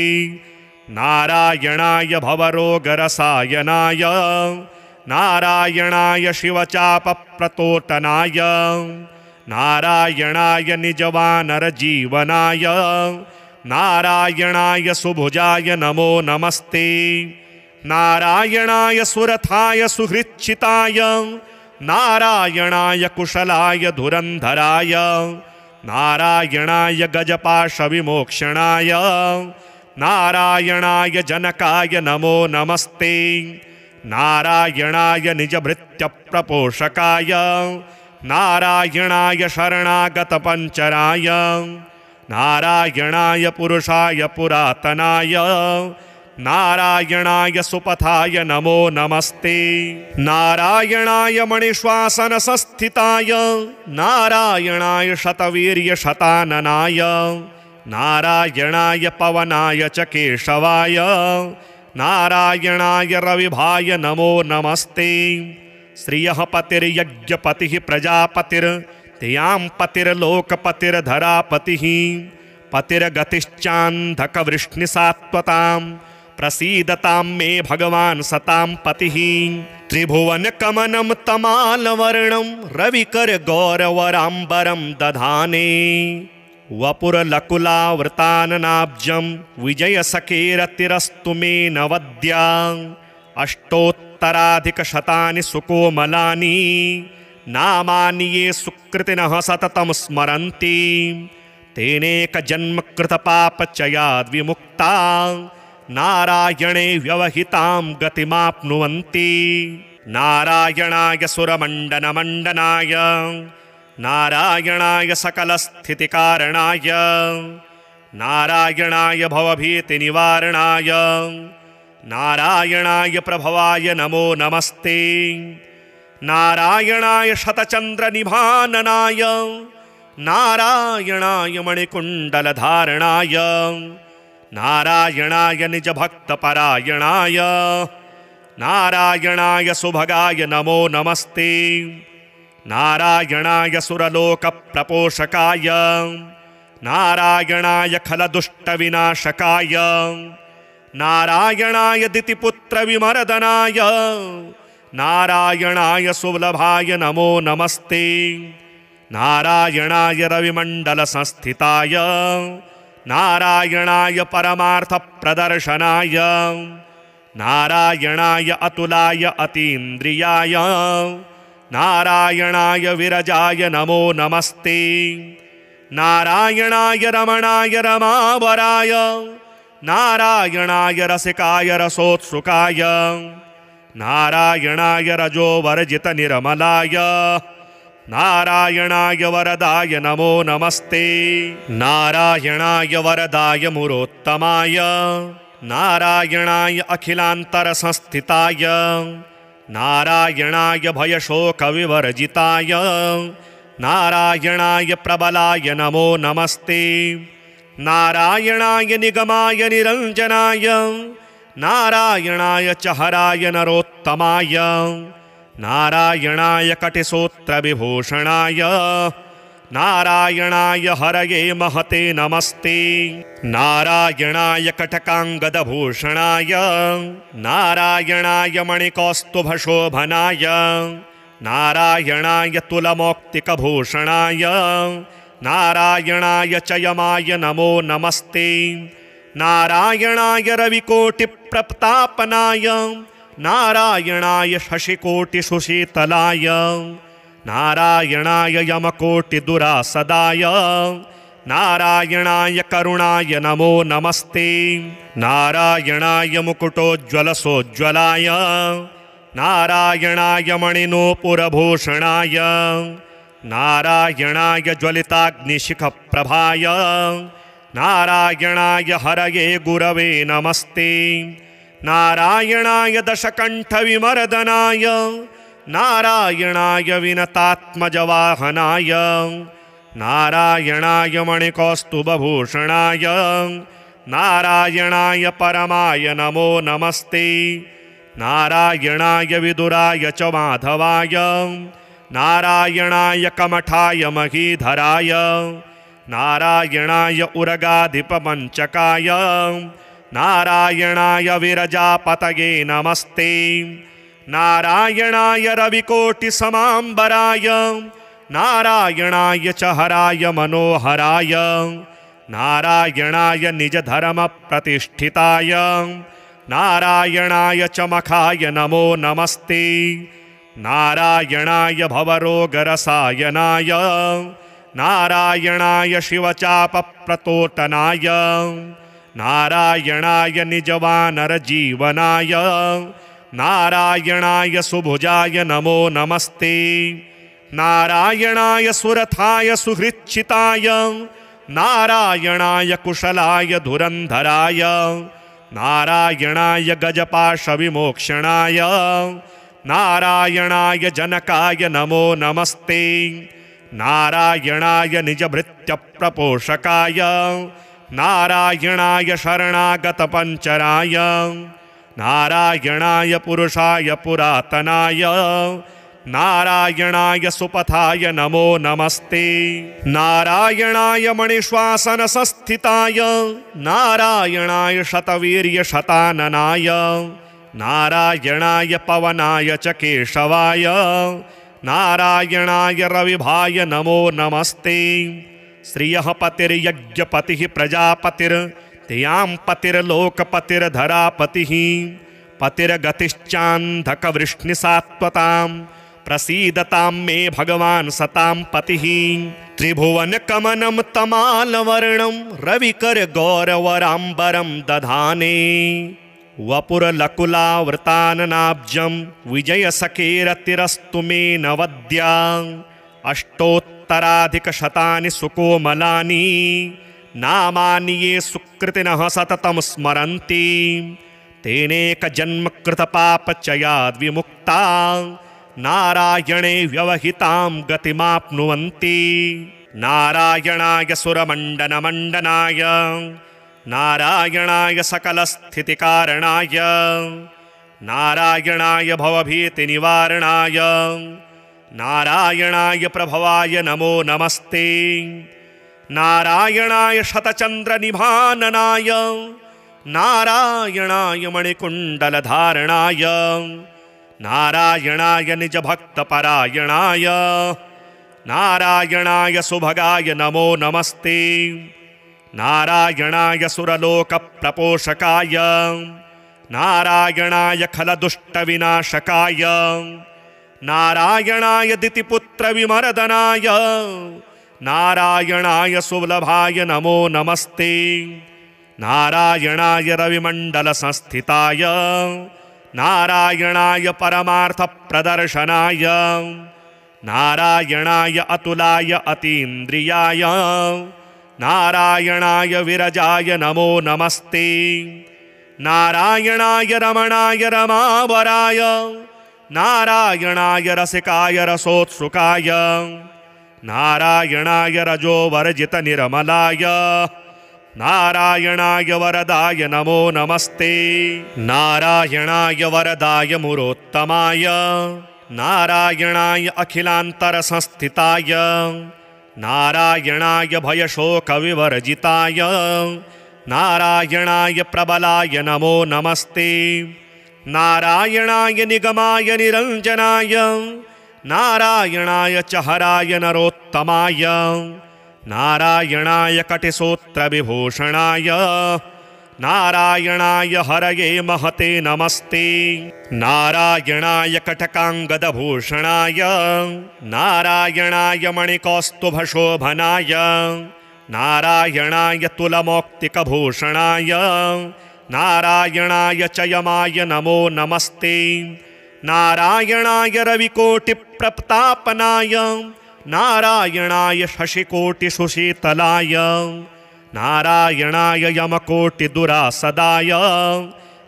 नारायणाय भवरोगरसायनाय नारायणाय शिवचापप्रतोटनाय नारायणाय निजवानरजीवनाय नारायणाय सुभुजाय नमो नमस्ते। नारायणाय सुरथाय सुहृच्छिताय नारायणाय कुशलाय धुरन्धराय नारायणाय गजपाशविमोक्षणाय नारायणाय जनकाय नमो नमस्ते। नारायणाय निजभृत्यप्रपोषकाय नारायणाय शरणागतपञ्चराय नारायणाय पुरुषाय पुरातनाय नारायणाय सुपथाय नमो नमस्ते। नारायणाय मणिश्वासनसंस्थिताय नारायणाय शतवीर्यशताननाय नारायणाय पवनाय च केशवाय नारायणाय रविभाय नमो नमस्ते। श्रियः पतिर्यज्ञपतिः प्रजापतिर्त्यां पतिर्लोकपतिर्धरापतिः पतिर्गतिश्चान्धकवृष्णिसात्वतां प्रसीदतां मे भगवान् सतां पतिः। त्रिभुवनकमनं तमालवर्णं रविकरगौरवराम्बरं दधाने वपुरलकुलावृताननाब्जं विजयसखेरतिरस्तु मे नवद्या अष्टोत्तराधिकशतानि सुकोमलानि नामानि ये सुकृतिनः सततं स्मरन्ति तेनेकजन्मकृतपापचयाद्विमुक्ता नारायणे व्यवहितां गतिमाप्नुवन्ति। नारायणाय सुरमण्डनमण्डनाय नारायणाय सकलस्थितिकारणाय नारायणाय भवभीतिनिवारणाय नारायणाय प्रभवाय नमो नमस्ते। नारायणाय शतचन्द्रनिभाननाय नारायणाय मणिकुण्डलधारणाय नारायणाय निजभक्तपरायणाय नारायणाय सुभगाय नमो नमस्ते। नारायणाय सुरलोकप्रपोषकाय नारायणाय खलदुष्टविनाशकाय नारायणाय दितिपुत्रविमर्दनाय नारायणाय सुलभाय नमो नमस्ते। नारायणाय रविमण्डलसंस्थिताय नारायणाय परमार्थप्रदर्शनाय नारायणाय अतुलाय अतीन्द्रियाय नारायणाय विरजाय नमो नमस्ते। नारायणाय रमणाय रमावराय नारायणाय रसिकाय रसोत्सुकाय नारायणाय रजोवर्जितनिर्मलाय नारायणाय वरदाय नमो नमस्ते। नारायणाय वरदाय मुरोत्तमाय नारायणाय अखिलान्तरसंस्थिताय नारायणाय भयशोकविवर्जिताय नारायणाय प्रबलाय नमो नमस्ते। नारायणाय निगमाय निरञ्जनाय नारायणाय च हराय नरोत्तमाय नारायणाय कटिसूत्रविभूषणाय नारायणाय हरये महते नमस्ते। नारायणाय कटकाङ्गदभूषणाय नारायणाय मणिकौस्तुभशोभनाय नारायणाय तुलमौक्तिकभूषणाय नारायणाय च यमाय नमो नमस्ते। नारायणाय रविकोटिप्रतापनाय नारायणाय शशिकोटिसुशीतलाय नारायणाय यमकोटिदुरासदाय नारायणाय करुणाय नमो नमस्ते। नारायणाय मुकुटोज्ज्वलसोज्ज्वलाय नारायणाय मणिनूपुरभूषणाय नारायणाय ज्वलिताग्निशिखप्रभाय नारायणाय हरये गुरवे नमस्ते। नारायणाय दशकण्ठविमर्दनाय नारायणाय विनतात्मजवाहनाय नारायणाय मणिकौस्तुभभूषणाय नारायणाय परमाय नमो नमस्ते। नारायणाय विदुराय च माधवाय नारायणाय कमठाय महीधराय नारायणाय उरगाधिपमञ्चकाय नारायणाय विरजापतये नमस्ते। नारायणाय रविकोटिसमाम्बराय नारायणाय च हराय मनोहराय नारायणाय निजधर्मप्रतिष्ठिताय नारायणाय च मखाय नमो नमस्ते। नारायणाय भवरोगरसायनाय नारायणाय शिवचापप्रतोटनाय नारायणाय निजवानरजीवनाय नारायणाय सुभुजाय नमो नमस्ते। नारायणाय सुरथाय सुहृच्छिताय नारायणाय कुशलाय धुरन्धराय नारायणाय गजपाशविमोक्षणाय नारायणाय जनकाय नमो नमस्ते। नारायणाय निजभृत्यप्रपोषकाय नारायणाय शरणागतपञ्चराय नारायणाय पुरुषाय पुरातनाय नारायणाय सुपथाय नमो नमस्ते। नारायणाय मणिश्वासनसंस्थिताय नारायणाय शतवीर्यशताननाय नारायणाय पवनाय च केशवाय नारायणाय रविभाय नमो नमस्ते। श्रियः पतिर्यज्ञपतिः प्रजापतिर्तियां पतिर्लोकपतिर्धरापतिः पतिर्गतिश्चान्धकवृष्णिसात्वतां प्रसीदतां मे भगवान् सतां पतिः। त्रिभुवनकमनं तमालवर्णं रविकरगौरवराम्बरं दधाने वपुरलकुलावृताननाब्जं विजयसखेरतिरस्तु मे नवद्या अष्टोत्तराधिकशतानि सुकोमलानि नामानि ये सुकृतिनः सततं स्मरन्ति तेनेकजन्मकृतपापचयाद्विमुक्ता नारायणे व्यवहितां गतिमाप्नुवन्ति। नारायणाय सुरमण्डनमण्डनाय नारायणाय सकलस्थितिकारणाय नारायणाय भवभीतिनिवारणाय नारायणाय प्रभवाय नमो नमस्ते। नारायणाय शतचन्द्रनिभाननाय नारायणाय मणिकुण्डलधारणाय नारायणाय निजभक्तपरायणाय नारायणाय सुभगाय नमो नमस्ते। नारायणाय सुरलोकप्रपोषकाय नारायणाय खलदुष्टविनाशकाय नारायणाय दितिपुत्रविमर्दनाय नारायणाय सुलभाय नमो नमस्ते। नारायणाय रविमण्डलसंस्थिताय नारायणाय परमार्थप्रदर्शनाय नारायणाय अतुलाय अतीन्द्रियाय नारायणाय विरजाय नमो नमस्ते। नारायणाय रमणाय रमावराय नारायणाय रसिकाय रसोत्सुकाय नारायणाय रजोवर्जितनिर्मलाय नारायणाय वरदाय नमो नमस्ते। नारायणाय वरदाय मुरोत्तमाय नारायणाय अखिलान्तरसंस्थिताय नारायणाय भयशोकविवर्जिताय नारायणाय प्रबलाय नमो नमस्ते। नारायणाय निगमाय निरञ्जनाय नारायणाय च हराय नरोत्तमाय नारायणाय कटिसूत्रविभूषणाय नारायणाय हरये महते नमस्ते। नारायणाय कटकाङ्गदभूषणाय नारायणाय मणिकौस्तुभशोभनाय नारायणाय तुलमौक्तिकभूषणाय नारायणाय च यमाय नमो नमस्ते। नारायणाय रविकोटिप्रतापनाय नारायणाय शशिकोटिसुशीतलाय नारायणाय यमकोटिदुरासदाय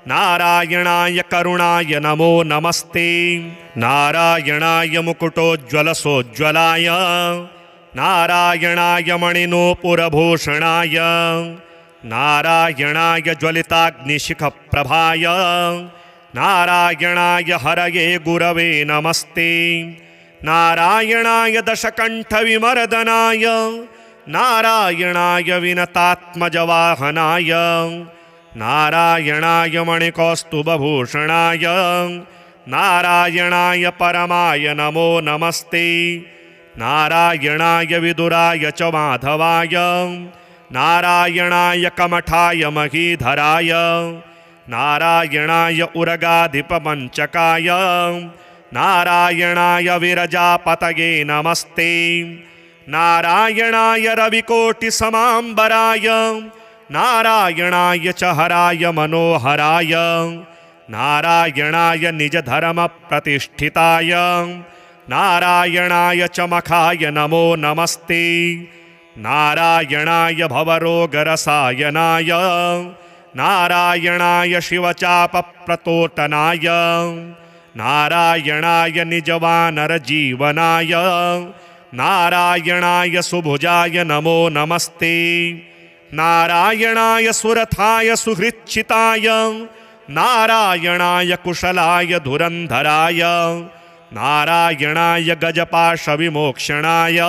नारायणाय करुणाय नमो नमस्ते। नारायणाय मुकुटोज्ज्वलसोज्ज्वलाय नारायणाय मणिनूपुरभूषणाय नारायणाय ज्वलिताग्निशिखप्रभाय नारायणाय हरये गुरवे नमस्ते। नारायणाय दशकण्ठविमर्दनाय नारायणाय विनतात्मजवाहनाय नारायणाय मणिकौस्तुभभूषणाय नारायणाय परमाय नमो नमस्ते। नारायणाय विदुराय च माधवाय नारायणाय कमठाय महीधराय नारायणाय उरगाधिपमञ्चकाय नारायणाय विरजापतये नमस्ते। नारायणाय रविकोटिसमाम्बराय नारायणाय च हराय मनोहराय नारायणाय निजधर्मप्रतिष्ठिताय नारायणाय च मखाय नमो नमस्ते। नारायणाय भवरोगरसायनाय नारायणाय शिवचापप्रतोटनाय नारायणाय निजवानरजीवनाय नारायणाय सुभुजाय नमो नमस्ते। नारायणाय सुरथाय सुहृच्छिताय नारायणाय कुशलाय धुरन्धराय नारायणाय गजपाशविमोक्षणाय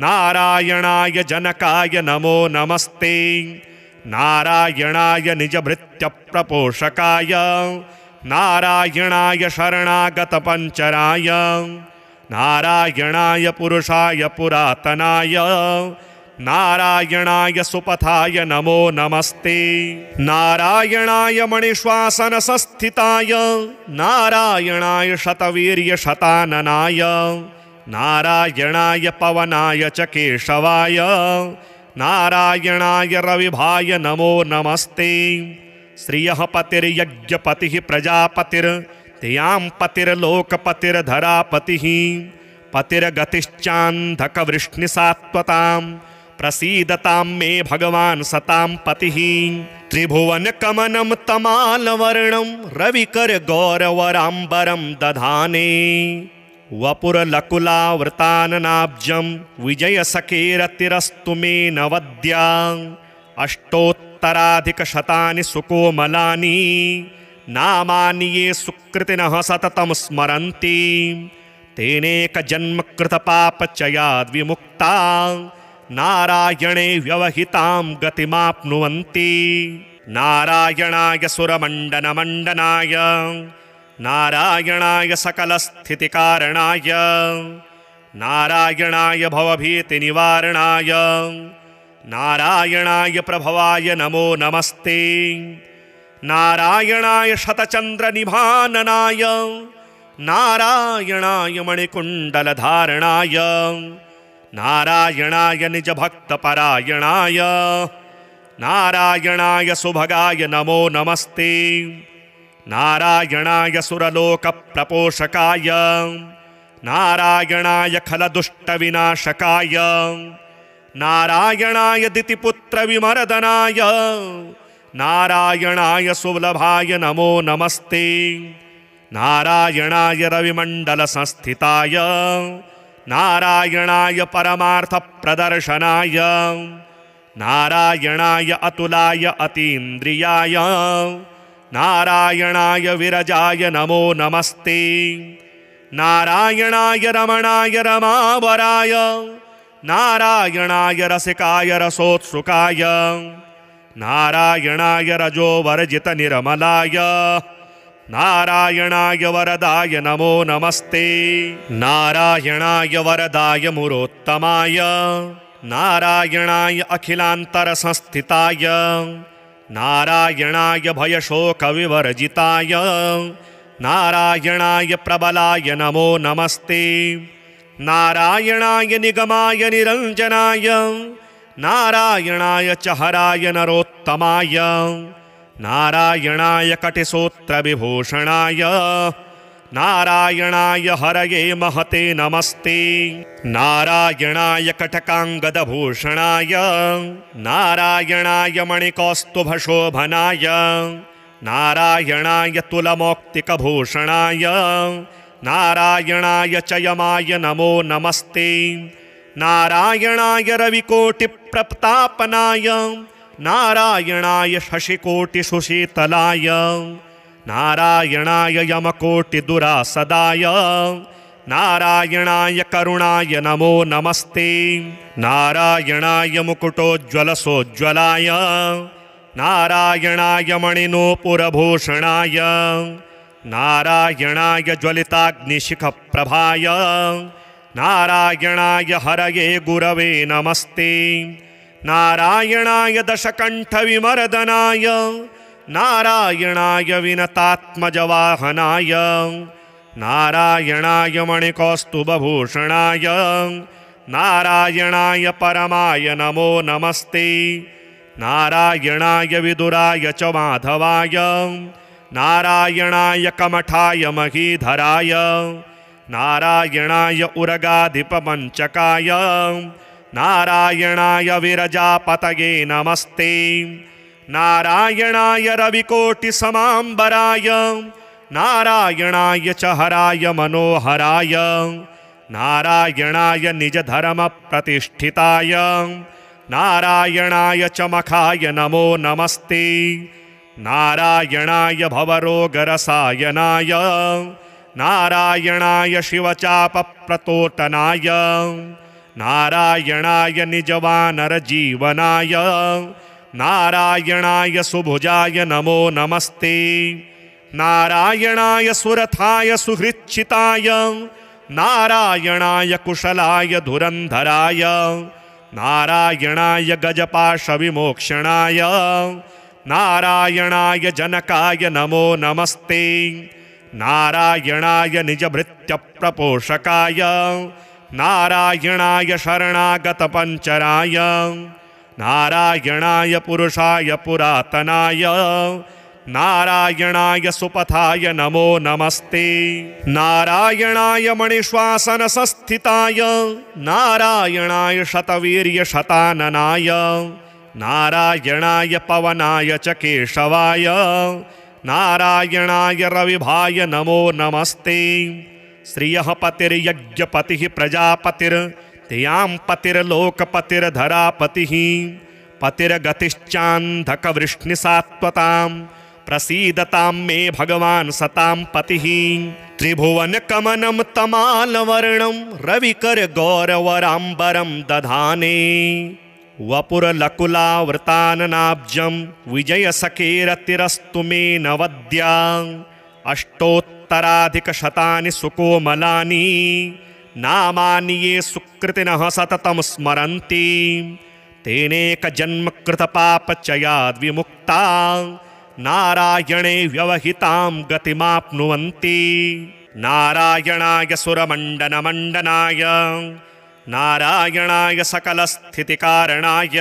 नारायणाय जनकाय नमो नमस्ते। नारायणाय निजभृत्यप्रपोषकाय नारायणाय शरणागतपञ्चराय नारायणाय पुरुषाय पुरातनाय नारायणाय सुपथाय नमो नमस्ते। नारायणाय मणिश्वासनसंस्थिताय नारायणाय शतवीर्यशताननाय नारायणाय पवनाय च केशवाय नारायणाय रविभाय नमो नमस्ते। श्रियः पतिर्यज्ञपतिः प्रजापतिर्त्यां पतिर्लोकपतिर्धरापतिः पतिर्गतिश्चान्धकवृष्णिसात्वतां प्रसीदतां मे भगवान् सतां पतिः। त्रिभुवनकमनं तमालवर्णं रविकरगौरवराम्बरं दधाने वपुरलकुलावृताननाब्जं विजयसखेरतिरस्तु मे नवद्या अष्टोत्तराधिकशतानि सुकोमलानि नामानि ये सुकृतिनः सततं स्मरन्ति तेनेकजन्मकृतपापचयाद्विमुक्ता नारायणे व्यवहितां गतिमाप्नुवन्ति। नारायणाय सुरमण्डनमण्डनाय नारायणाय सकलस्थितिकारणाय नारायणाय भवभीतिनिवारणाय नारायणाय प्रभवाय नमो नमस्ते। नारायणाय शतचन्द्रनिभाननाय नारायणाय मणिकुण्डलधारणाय नारायणाय निजभक्तपरायणाय नारायणाय सुभगाय नमो नमस्ते। नारायणाय सुरलोकप्रपोषकाय नारायणाय खलदुष्टविनाशकाय नारायणाय दितिपुत्रविमर्दनाय नारायणाय सुलभाय नमो नमस्ते। नारायणाय रविमण्डलसंस्थिताय नारायणाय परमार्थप्रदर्शनाय नारायणाय अतुलाय अतीन्द्रियाय नारायणाय विरजाय नमो नमस्ते। नारायणाय रमणाय रमावराय नारायणाय रसिकाय रसोत्सुकाय नारायणाय रजोवर्जितनिर्मलाय नारायणाय वरदाय नमो नमस्ते। नारायणाय वरदाय मुरोत्तमाय नारायणाय अखिलान्तरसंस्थिताय नारायणाय भयशोकविवर्जिताय नारायणाय प्रबलाय नमो नमस्ते। नारायणाय निगमाय निरञ्जनाय नारायणाय च हराय नरोत्तमाय नारायणाय कटिसूत्रविभूषणाय नारायणाय हरये महते नमस्ते। नारायणाय कटकाङ्गदभूषणाय नारायणाय मणिकौस्तुभशोभनाय नारायणाय तुलमौक्तिकभूषणाय नारायणाय च यमाय नमो नमस्ते। नारायणाय रविकोटिप्रतापनाय नारायणाय शशिकोटिसुशीतलाय नारायणाय यमकोटिदुरासदाय नारायणाय करुणाय नमो नमस्ते। नारायणाय मुकुटोज्ज्वलसोज्ज्वलाय नारायणाय मणिनूपुरभूषणाय नारायणाय ज्वलिताग्निशिखप्रभाय नारायणाय हरये गुरवे नमस्ते। नारायणाय दशकण्ठविमर्दनाय नारायणाय विनतात्मजवाहनाय नारायणाय मणिकौस्तुभभूषणाय नारायणाय परमाय नमो नमस्ते। नारायणाय विदुराय च माधवाय नारायणाय कमठाय महीधराय नारायणाय उरगाधिपमञ्चकाय नारायणाय विरजापतये नमस्ते। नारायणाय रविकोटिसमाम्बराय नारायणाय च हराय मनोहराय नारायणाय निजधर्मप्रतिष्ठिताय नारायणाय च मखाय नमो नमस्ते। नारायणाय भवरोगरसायनाय नारायणाय शिवचापप्रतोटनाय नारायणाय निजवानरजीवनाय नारायणाय सुभुजाय नमो नमस्ते। नारायणाय सुरथाय सुहृच्छिताय नारायणाय कुशलाय धुरन्धराय नारायणाय गजपाशविमोक्षणाय नारायणाय जनकाय नमो नमस्ते। नारायणाय निजभृत्यप्रपोषकाय नारायणाय शरणागतपञ्चराय नारायणाय पुरुषाय पुरातनाय नारायणाय सुपथाय नमो नमस्ते। नारायणाय मणिश्वासनसंस्थिताय नारायणाय शतवीर्यशताननाय नारायणाय पवनाय च केशवाय नारायणाय रविभाय नमो नमस्ते। श्रियः पतिर्यज्ञपतिः प्रजापतिर्त्यां पतिर्लोकपतिर्धरापतिः पतिर्गतिश्चान्धकवृष्णिसात्वतां प्रसीदतां मे भगवान् सतां पतिः। त्रिभुवनकमनं तमालवर्णं रविकरगौरवराम्बरं दधाने वपुरलकुलावृताननाब्जं विजयसखेरतिरस्तु मे नवद्या। अष्टोत्तराधिकशतानि सुकोमलानि नामानि ये सुकृतिनः सततं स्मरन्ति तेनेकजन्मकृतपापचयाद्विमुक्ता नारायणे व्यवहितां गतिमाप्नुवन्ति। नारायणाय सुरमण्डनमण्डनाय नारायणाय सकलस्थितिकारणाय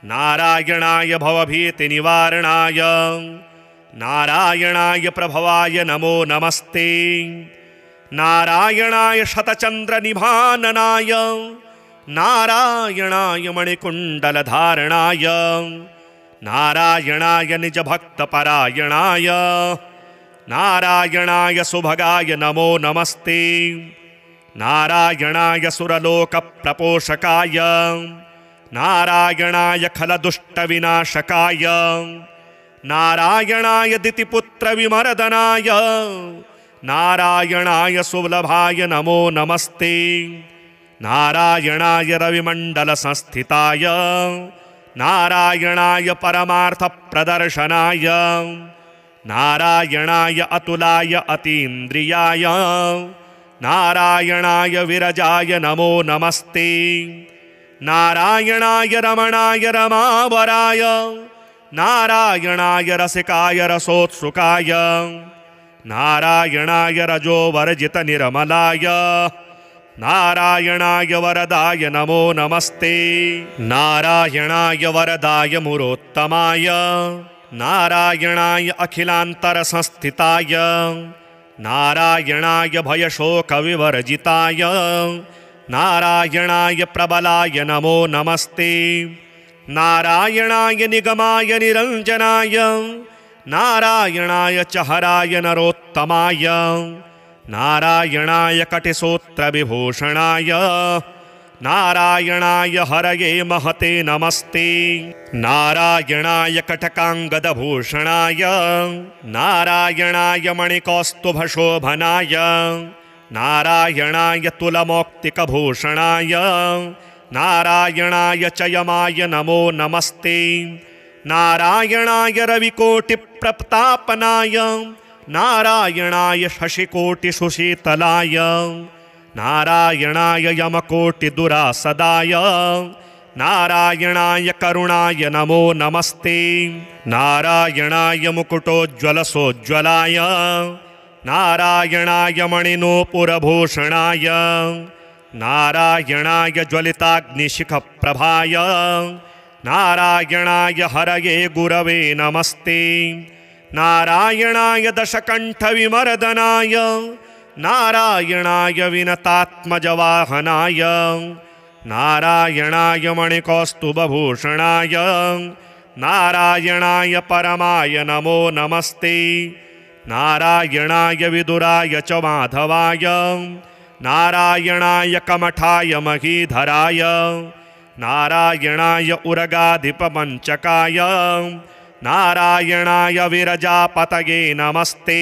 नारायणाय भवभीतिनिवारणाय नारायणाय प्रभवाय नमो नमस्ते। नारायणाय शतचन्द्रनिभाननाय नारायणाय मणिकुण्डलधारणाय नारायणाय निजभक्तपरायणाय नारायणाय सुभगाय नमो नमस्ते। नारायणाय सुरलोकप्रपोषकाय नारायणाय खलदुष्टविनाशकाय नारायणाय दितिपुत्रविमर्दनाय नारायणाय सुलभाय नमो नमस्ते। नारायणाय रविमण्डलसंस्थिताय नारायणाय परमार्थप्रदर्शनाय नारायणाय अतुलाय अतीन्द्रियाय नारायणाय विरजाय नमो नमस्ते। नारायणाय रमणाय रमावराय नारायणाय रसिकाय रसोत्सुकाय नारायणाय रजोवर्जितनिर्मलाय नारायणाय वरदाय नमो नमस्ते। नारायणाय वरदाय मुरोत्तमाय नारायणाय अखिलान्तरसंस्थिताय नारायणाय भयशोकविवर्जिताय नारायणाय प्रबलाय नमो नमस्ते। नारायणाय निगमाय निरञ्जनाय नारायणाय च हराय नरोत्तमाय नारायणाय कटिसूत्रविभूषणाय नारायणाय हरये महते नमस्ते। नारायणाय कटकाङ्गदभूषणाय नारायणाय मणिकौस्तुभशोभनाय नारायणाय तुलमौक्तिकभूषणाय नारायणाय च यमाय नमो नमस्ते। नारायणाय रविकोटिप्रतापनाय नारायणाय शशिकोटिसुशीतलाय नारायणाय यमकोटिदुरासदाय नारायणाय करुणाय नमो नमस्ते। नारायणाय मुकुटोज्ज्वलसोज्ज्वलाय नारायणाय मणिनूपुरभूषणाय नारायणाय ज्वलिताग्निशिखप्रभाय नारायणाय हरये गुरवे नमस्ते। नारायणाय दशकण्ठविमर्दनाय नारायणाय विनतात्मजवाहनाय नारायणाय मणिकौस्तुभभूषणाय नारायणाय परमाय नमो नमस्ते। नारायणाय विदुराय च माधवाय नारायणाय कमठाय महीधराय नारायणाय उरगाधिपमञ्चकाय नारायणाय विरजापतये नमस्ते।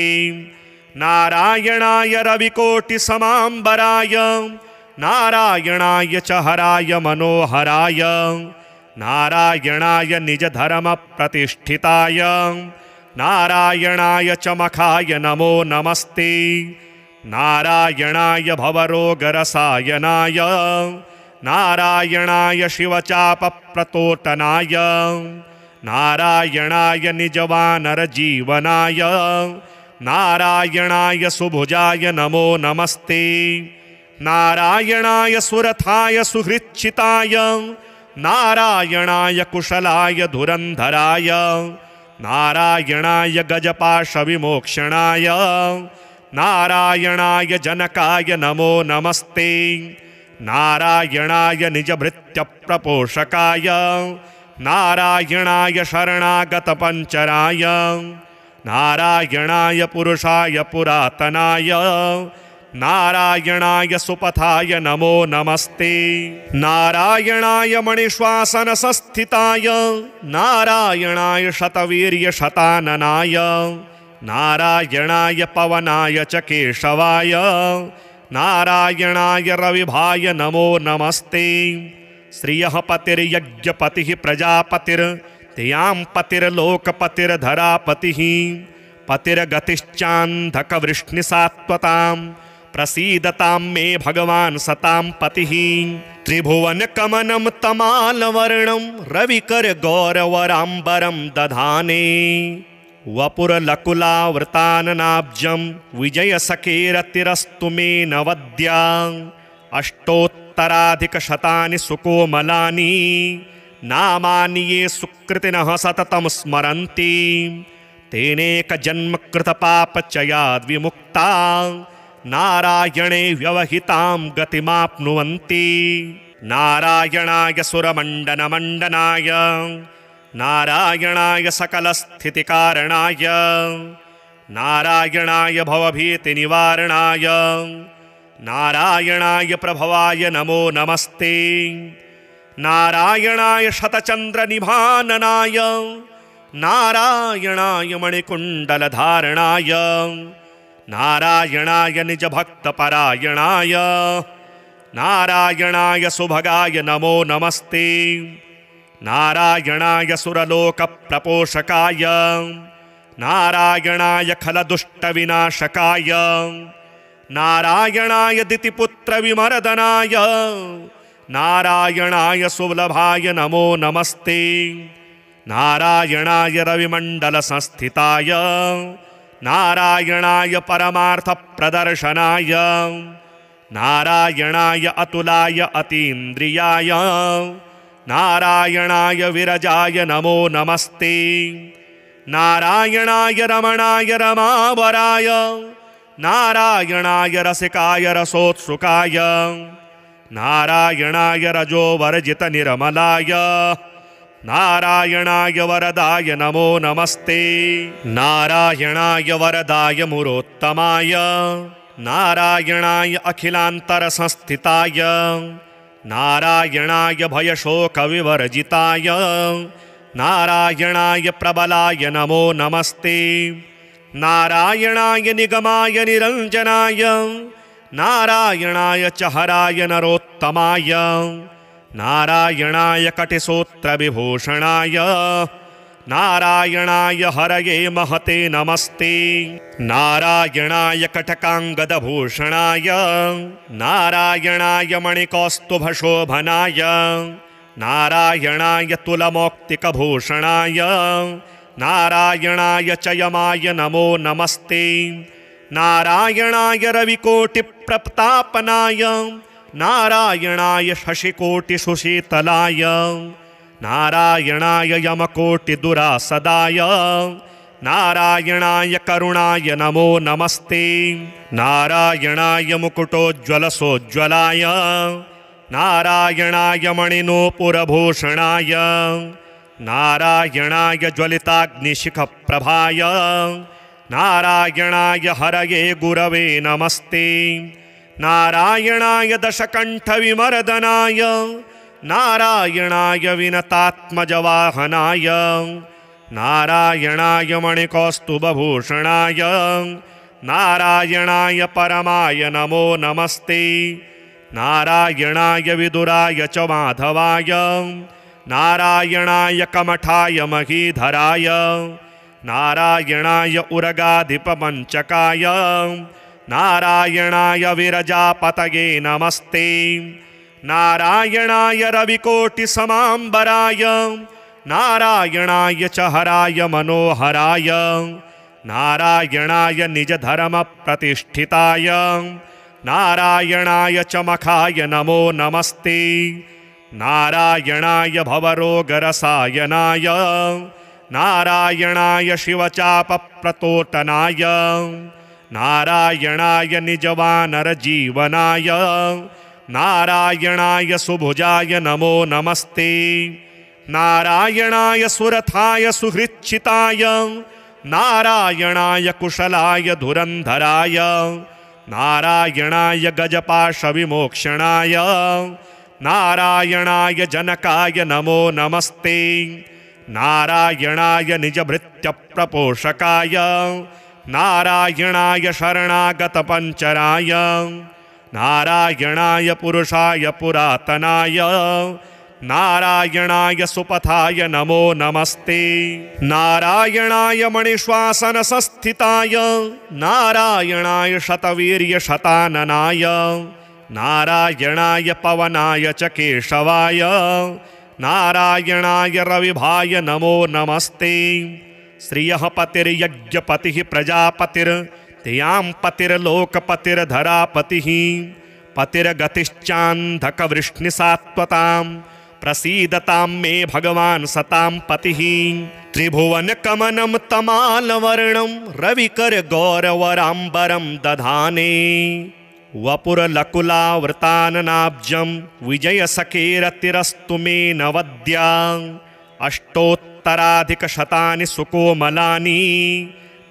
नारायणाय रविकोटिसमाम्बराय नारायणाय च हराय मनोहराय नारायणाय निजधर्मप्रतिष्ठिताय नारायणाय च मखाय नमो नमस्ते। नारायणाय भवरोगरसायनाय नारायणाय शिवचापप्रतोटनाय नारायणाय निजवानरजीवनाय नारायणाय सुभुजाय नमो नमस्ते। नारायणाय सुरथाय सुहृच्छिताय नारायणाय कुशलाय धुरन्धराय नारायणाय गजपाशविमोक्षणाय नारायणाय जनकाय नमो नमस्ते। नारायणाय निजभृत्यप्रपोषकाय नारायणाय शरणागतपञ्चराय नारायणाय पुरुषाय पुरातनाय नारायणाय सुपथाय नमो नमस्ते। नारायणाय मणिश्वासनसंस्थिताय नारायणाय शतवीर्यशताननाय नारायणाय पवनाय च केशवाय नारायणाय रविभाय नमो नमस्ते। श्रियः पतिर्यज्ञपतिः प्रजापतिर्त्यां पतिर्लोकपतिर्धरापतिः पतिर्गतिश्चान्धकवृष्णिसात्वतां प्रसीदतां मे भगवान् सतां पतिः। त्रिभुवनकमनं तमालवर्णं रविकरगौरवराम्बरं दधाने वपुरलकुलावृताननाब्जं विजयसखेरतिरस्तु मे नवद्या अष्टोत्तराधिकशतानि सुकोमलानि नामानि ये सुकृतिनः सततं स्मरन्ति तेनेकजन्मकृतपापचयाद्विमुक्ता नारायणे व्यवहितां गतिमाप्नुवन्ति। नारायणाय सुरमण्डनमण्डनाय नारायणाय सकलस्थितिकारणाय नारायणाय भवभीतिनिवारणाय नारायणाय प्रभवाय नमो नमस्ते। नारायणाय शतचन्द्रनिभाननाय नारायणाय मणिकुण्डलधारणाय नारायणाय निजभक्तपरायणाय नारायणाय सुभगाय नमो नमस्ते। नारायणाय सुरलोकप्रपोषकाय नारायणाय खलदुष्टविनाशकाय नारायणाय दितिपुत्रविमर्दनाय नारायणाय सुलभाय नमो नमस्ते। नारायणाय रविमण्डलसंस्थिताय नारायणाय परमार्थप्रदर्शनाय नारायणाय अतुलाय अतीन्द्रियाय नारायणाय विरजाय नमो नमस्ते। नारायणाय रमणाय रमावराय नारायणाय रसिकाय रसोत्सुकाय नारायणाय रजोवर्जितनिर्मलाय नारायणाय वरदाय नमो नमस्ते। नारायणाय वरदाय मुरोत्तमाय नारायणाय अखिलान्तरसंस्थिताय नारायणाय भयशोकविवर्जिताय नारायणाय प्रबलाय नमो नमस्ते। नारायणाय निगमाय निरञ्जनाय नारायणाय च हराय नरोत्तमाय नारायणाय कटिसूत्रविभूषणाय नारायणाय हरये महते नमस्ते। नारायणाय कटकाङ्गदभूषणाय नारायणाय मणिकौस्तुभशोभनाय नारायणाय तुलमौक्तिकभूषणाय नारायणाय च यमाय नमो नमस्ते। नारायणाय रविकोटिप्रतापनाय नारायणाय शशिकोटिसुशीतलाय नारायणाय यमकोटिदुरासदाय नारायणाय करुणाय नमो नमस्ते। नारायणाय मुकुटोज्ज्वलसोज्ज्वलाय नारायणाय मणिनूपुरभूषणाय नारायणाय ज्वलिताग्निशिखप्रभाय नारायणाय हरये गुरवे नमस्ते। नारायणाय दशकण्ठविमर्दनाय नारायणाय विनतात्मजवाहनाय नारायणाय मणिकौस्तुभभूषणाय नारायणाय परमाय नमो नमस्ते। नारायणाय विदुराय च माधवाय नारायणाय कमठाय महीधराय नारायणाय उरगाधिपमञ्चकाय नारायणाय विरजापतये नमस्ते। नारायणाय रविकोटिसमाम्बराय नारायणाय च हराय मनोहराय नारायणाय निजधर्मप्रतिष्ठिताय नारायणाय च मखाय नमो नमस्ते। नारायणाय भवरोगरसायनाय नारायणाय शिवचापप्रतोटनाय नारायणाय निजवानरजीवनाय नारायणाय सुभुजाय नमो नमस्ते। नारायणाय सुरथाय सुहृच्छिताय नारायणाय कुशलाय धुरन्धराय नारायणाय गजपाशविमोक्षणाय नारायणाय जनकाय नमो नमस्ते। नारायणाय निजभृत्यप्रपोषकाय नारायणाय शरणागतपञ्चराय नारायणाय पुरुषाय पुरातनाय नारायणाय सुपथाय नमो नमस्ते। नारायणाय मणिश्वासनसंस्थिताय नारायणाय शतवीर्यशताननाय नारायणाय पवनाय च केशवाय नारायणाय रविभाय नमो नमस्ते। श्रियः पतिर्यज्ञपतिः प्रजापतिर्तियां पतिर्लोकपतिर्धरापतिः पतिर्गतिश्चान्धकवृष्णिसात्वतां प्रसीदतां मे भगवान् सतां पतिः। त्रिभुवनकमनं तमालवर्णं रविकरगौरवराम्बरं दधाने वपुरलकुलावृताननाब्जं विजयसखेरतिरस्तु मे नवद्या अष्टोत्तराधिकशतानि सुकोमलानि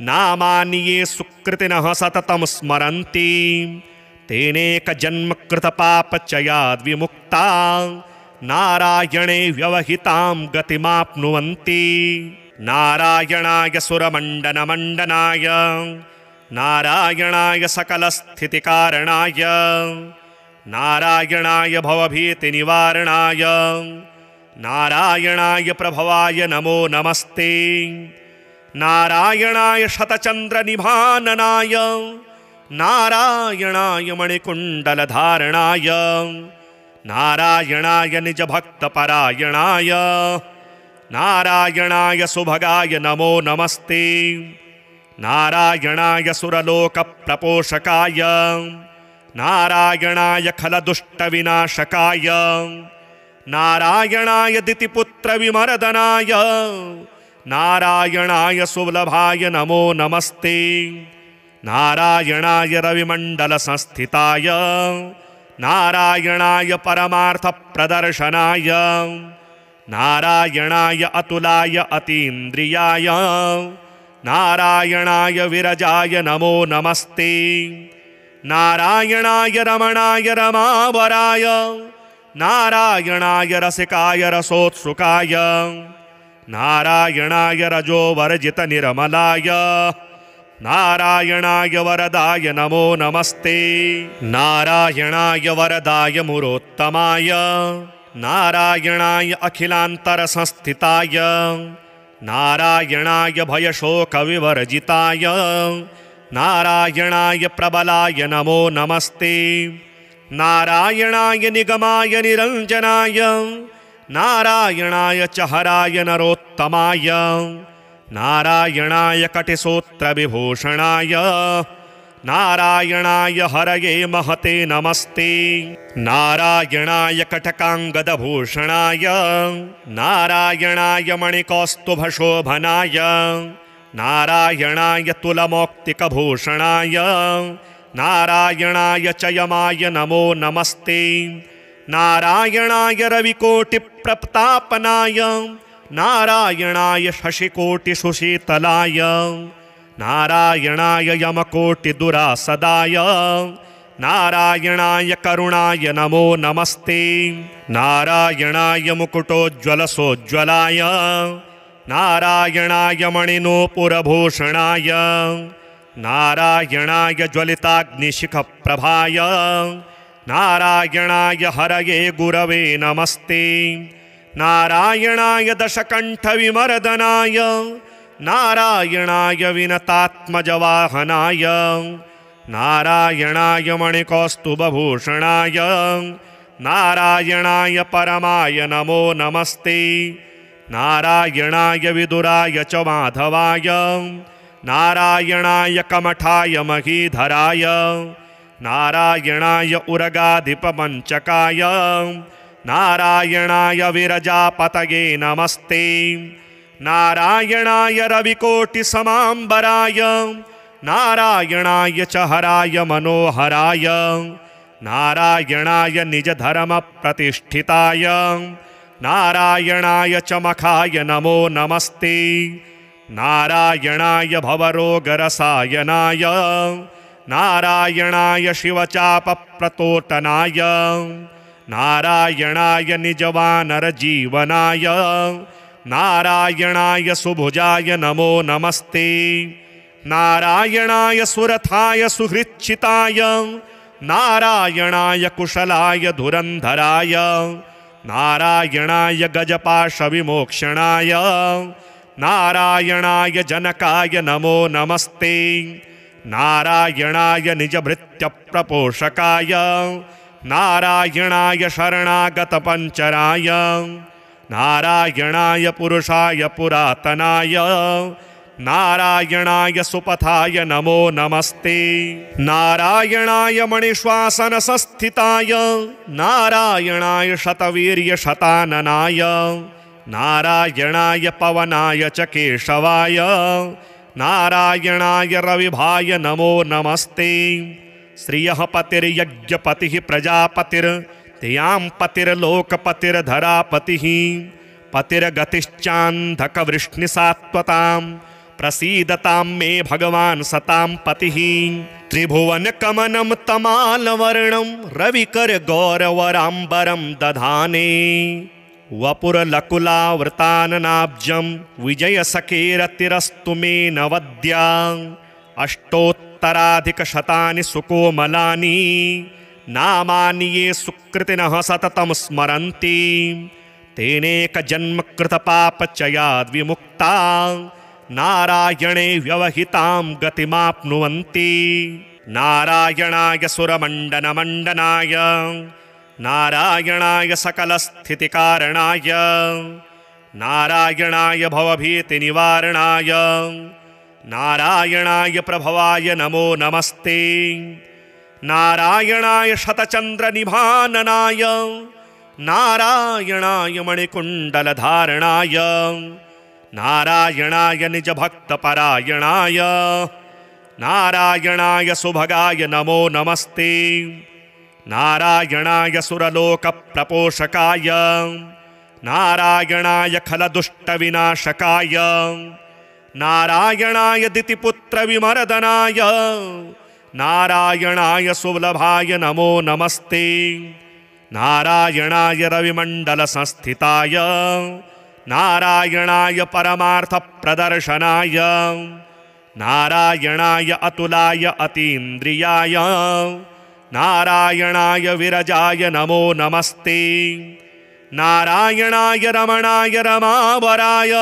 नामानि ये सुकृतिनः सततं स्मरन्ति तेनेकजन्मकृतपापचयाद्विमुक्ता नारायणे व्यवहितां गतिमाप्नुवन्ति। नारायणाय सुरमण्डनमण्डनाय नारायणाय सकलस्थितिकारणाय नारायणाय भवभीतिनिवारणाय नारायणाय प्रभवाय नमो नमस्ते। नारायणाय शतचन्द्रनिभाननाय नारायणाय मणिकुण्डलधारणाय नारायणाय निजभक्तपरायणाय नारायणाय सुभगाय नमो नमस्ते। नारायणाय सुरलोकप्रपोषकाय नारायणाय खलदुष्टविनाशकाय नारायणाय दितिपुत्रविमर्दनाय नारायणाय सुलभाय नमो नमस्ते। नारायणाय रविमण्डलसंस्थिताय नारायणाय परमार्थप्रदर्शनाय नारायणाय अतुलाय अतीन्द्रियाय नारायणाय विरजाय नमो नमस्ते। नारायणाय रमणाय रमावराय नारायणाय रसिकाय रसोत्सुकाय नारायणाय रजोवर्जित निर्मलाय नारायणाय वरदाय नमो नमस्ते। नारायणाय वरदाय मुरोत्तमाय नारायणाय अखिलान्तरसंस्थिताय नारायणाय भयशोकविवर्जिताय नारायणाय प्रबलाय नमो नमस्ते। नारायणाय निगमाय निरञ्जनाय नारायणाय च हराय नरोत्तमाय नारायणाय कटिसूत्रविभूषणाय नारायणाय हरये महते नमस्ते। नारायणाय कटकाङ्गदभूषणाय नारायणाय मणिकौस्तुभशोभनाय नारायणाय तुलमौक्तिकभूषणाय नारायणाय च यमाय नमो नमस्ते। नारायणाय रविकोटिप्रतापनाय नारायणाय शशिकोटिसुशीतलाय नारायणाय यमकोटिदुरासदाय नारायणाय करुणाय नमो नमस्ते। नारायणाय मुकुटोज्ज्वलसोज्ज्वलाय नारायणाय मणिनूपुरभूषणाय नारायणाय ज्वलिताग्निशिखप्रभाय नारायणाय हरये गुरवे नमस्ते। नारायणाय दशकण्ठविमर्दनाय नारायणाय विनतात्मजवाहनाय नारायणाय मणिकौस्तुभभूषणाय नारायणाय परमाय नमो नमस्ते। नारायणाय विदुराय च माधवाय नारायणाय कमठाय महीधराय नारायणाय उरगाधिपमञ्चकाय नारायणाय विरजापतये नमस्ते। नारायणाय रविकोटिसमाम्बराय नारायणाय च हराय मनोहराय नारायणाय निजधर्मप्रतिष्ठिताय नारायणाय च मखाय नमो नमस्ते। नारायणाय भवरोगरसायनाय नारायणाय शिवचापप्रतोटनाय नारायणाय निजवानरजीवनाय नारायणाय सुभुजाय नमो नमस्ते। नारायणाय सुरथाय सुहृच्छिताय नारायणाय कुशलाय धुरन्धराय नारायणाय गजपाशविमोक्षणाय नारायणाय जनकाय नमो नमस्ते। नारायणाय निजभृत्यप्रपोषकाय नारायणाय शरणागतपञ्चराय नारायणाय पुरुषाय पुरातनाय नारायणाय सुपथाय नमो नमस्ते। नारायणाय मणिश्वासनसंस्थिताय नारायणाय शतवीर्यशताननाय नारायणाय पवनाय च केशवाय नारायणाय रविभाय नमो नमस्ते। श्रियः पतिर्यज्ञपतिः प्रजापतिर्तियां पतिर्लोकपतिर्धरापतिः पतिर्गतिश्चान्धकवृष्णिसात्वतां प्रसीदतां मे भगवान् सतां पतिः। त्रिभुवनकमनं तमालवर्णं रविकरगौरवराम्बरं दधाने वपुरलकुलावृताननाब्जं विजयसखेरतिरस्तु मे नवद्या अष्टोत्तराधिकशतानि सुकोमलानि नामानि ये सुकृतिनः सततं स्मरन्ति तेनेकजन्मकृतपापचयाद्विमुक्ता नारायणे व्यवहितां गतिमाप्नुवन्ति। नारायणाय सुरमण्डनमण्डनाय नारायणाय सकलस्थितिकारणाय नारायणाय भवभीतिनिवारणाय नारायणाय प्रभवाय नमो नमस्ते। नारायणाय शतचन्द्रनिभाननाय नारायणाय मणिकुण्डलधारणाय नारायणाय निजभक्तपरायणाय नारायणाय सुभगाय नमो नमस्ते। नारायणाय सुरलोकप्रपोषकाय नारायणाय खलदुष्टविनाशकाय नारायणाय दितिपुत्रविमर्दनाय नारायणाय सुलभाय नमो नमस्ते नारायणाय रविमण्डलसंस्थिताय नारायणाय परमार्थप्रदर्शनाय नारायणाय अतुलाय अतीन्द्रियाय नारायणाय विरजाय नमो नमस्ते नारायणाय रमणाय रमावराय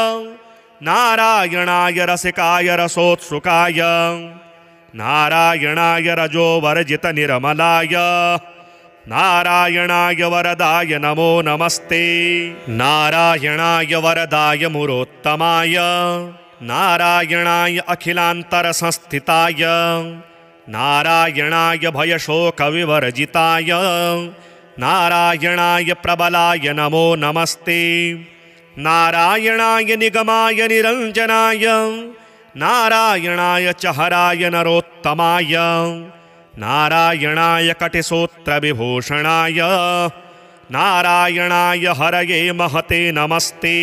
नारायणाय रसिकाय रसोत्सुकाय नारायणाय रजोवर्जितनिर्मलाय नारायणाय वरदाय नमो नमस्ते नारायणाय वरदाय मुरोत्तमाय नारायणाय अखिलान्तरसंस्थिताय नारायणाय भयशोकविवर्जिताय नारायणाय प्रबलाय नमो नमस्ते नारायणाय निगमाय निरञ्जनाय नारायणाय च हराय नरोत्तमाय नारायणाय कटिसूत्रविभूषणाय नारायणाय हरये महते नमस्ते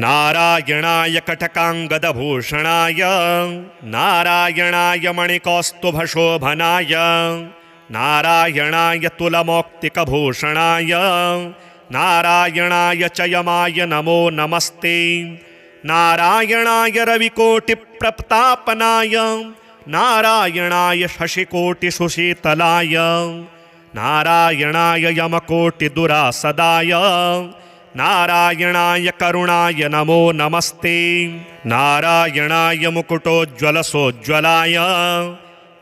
नारायणाय कटकाङ्गदभूषणाय नारायणाय मणिकौस्तुभशोभनाय नारायणाय तुलमौक्तिकभूषणाय नारायणाय च यमाय नमो नमस्ते नारायणाय रविकोटिप्रतापनाय नारायणाय शशिकोटिसुशीतलाय नारायणाय यमकोटिदुरासदाय नारायणाय करुणाय नमो नमस्ते नारायणाय मुकुटोज्ज्वलसोज्ज्वलाय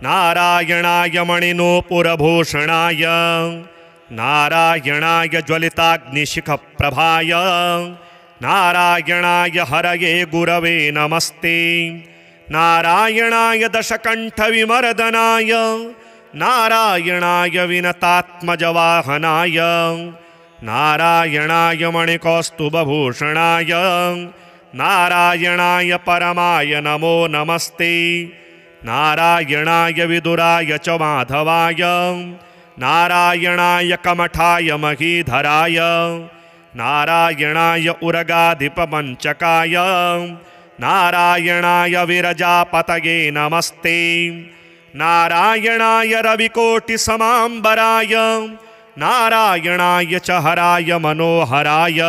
नारायणाय मणिनूपुरभूषणाय नारायणाय ज्वलिताग्निशिखप्रभाय नारायणाय हरये गुरवे नमस्ते नारायणाय दशकण्ठविमर्दनाय नारायणाय विनतात्मजवाहनाय नारायणाय मणिकौस्तुभभूषणाय नारायणाय परमाय नमो नमस्ते नारायणाय विदुराय च माधवाय नारायणाय कमठाय महीधराय नारायणाय उरगाधिपमञ्चकाय नारायणाय विरजापतये नमस्ते नारायणाय रविकोटिसमाम्बराय नारायणाय च हराय मनोहराय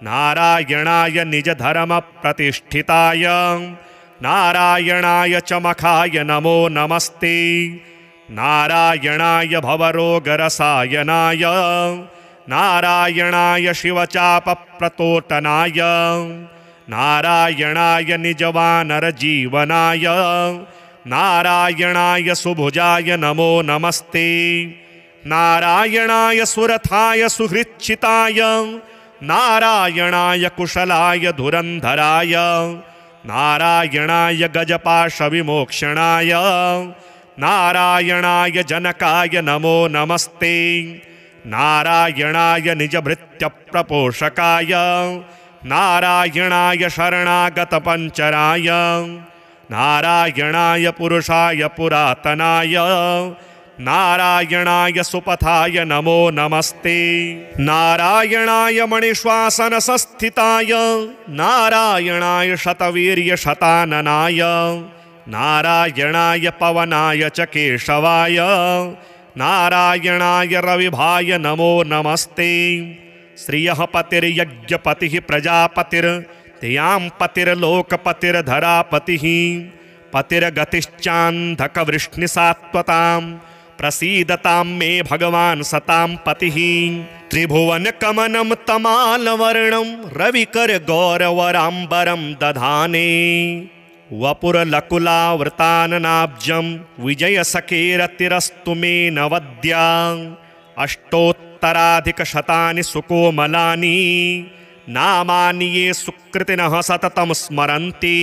नारायणाय निजधर्मप्रतिष्ठिताय नारायणाय च मखाय नमो नमस्ते नारायणाय भवरोगरसायनाय नारायणाय शिवचापप्रतोटनाय नारायणाय निजवानरजीवनाय नारायणाय सुभुजाय नमो नमस्ते नारायणाय सुरथाय सुहृच्छिताय नारायणाय कुशलाय धुरन्धराय नारायणाय गजपाशविमोक्षणाय नारायणाय जनकाय नमो नमस्ते नारायणाय निजभृत्यप्रपोषकाय नारायणाय शरणागतपञ्चराय नारायणाय पुरुषाय पुरातनाय नारायणाय सुपथाय नमो नमस्ते नारायणाय मणिश्वासनसंस्थिताय नारायणाय शतवीर्यशताननाय नारायणाय पवनाय च केशवाय नारायणाय रविभाय नमो नमस्ते श्रियः पतिर्यज्ञपतिः प्रजापतिर्त्यां पतिर्लोकपतिर्धरापतिः पतिर्गतिश्चान्धकवृष्णिसात्वतां प्रसीदतां मे भगवान् सतां पतिः त्रिभुवनकमनं तमालवर्णं रविकरगौरवराम्बरं दधाने वपुरलकुलावृताननाब्जं विजयसखेरतिरस्तु मे नवद्या अष्टोत्तराधिकशतानि सुकोमलानि नामानि ये सुकृतिनः सततं स्मरन्ति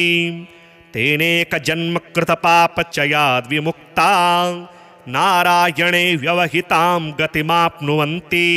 तेनेकजन्मकृतपापचयाद्विमुक्ता नारायणे व्यवहितां गतिमाप्नुवन्ति।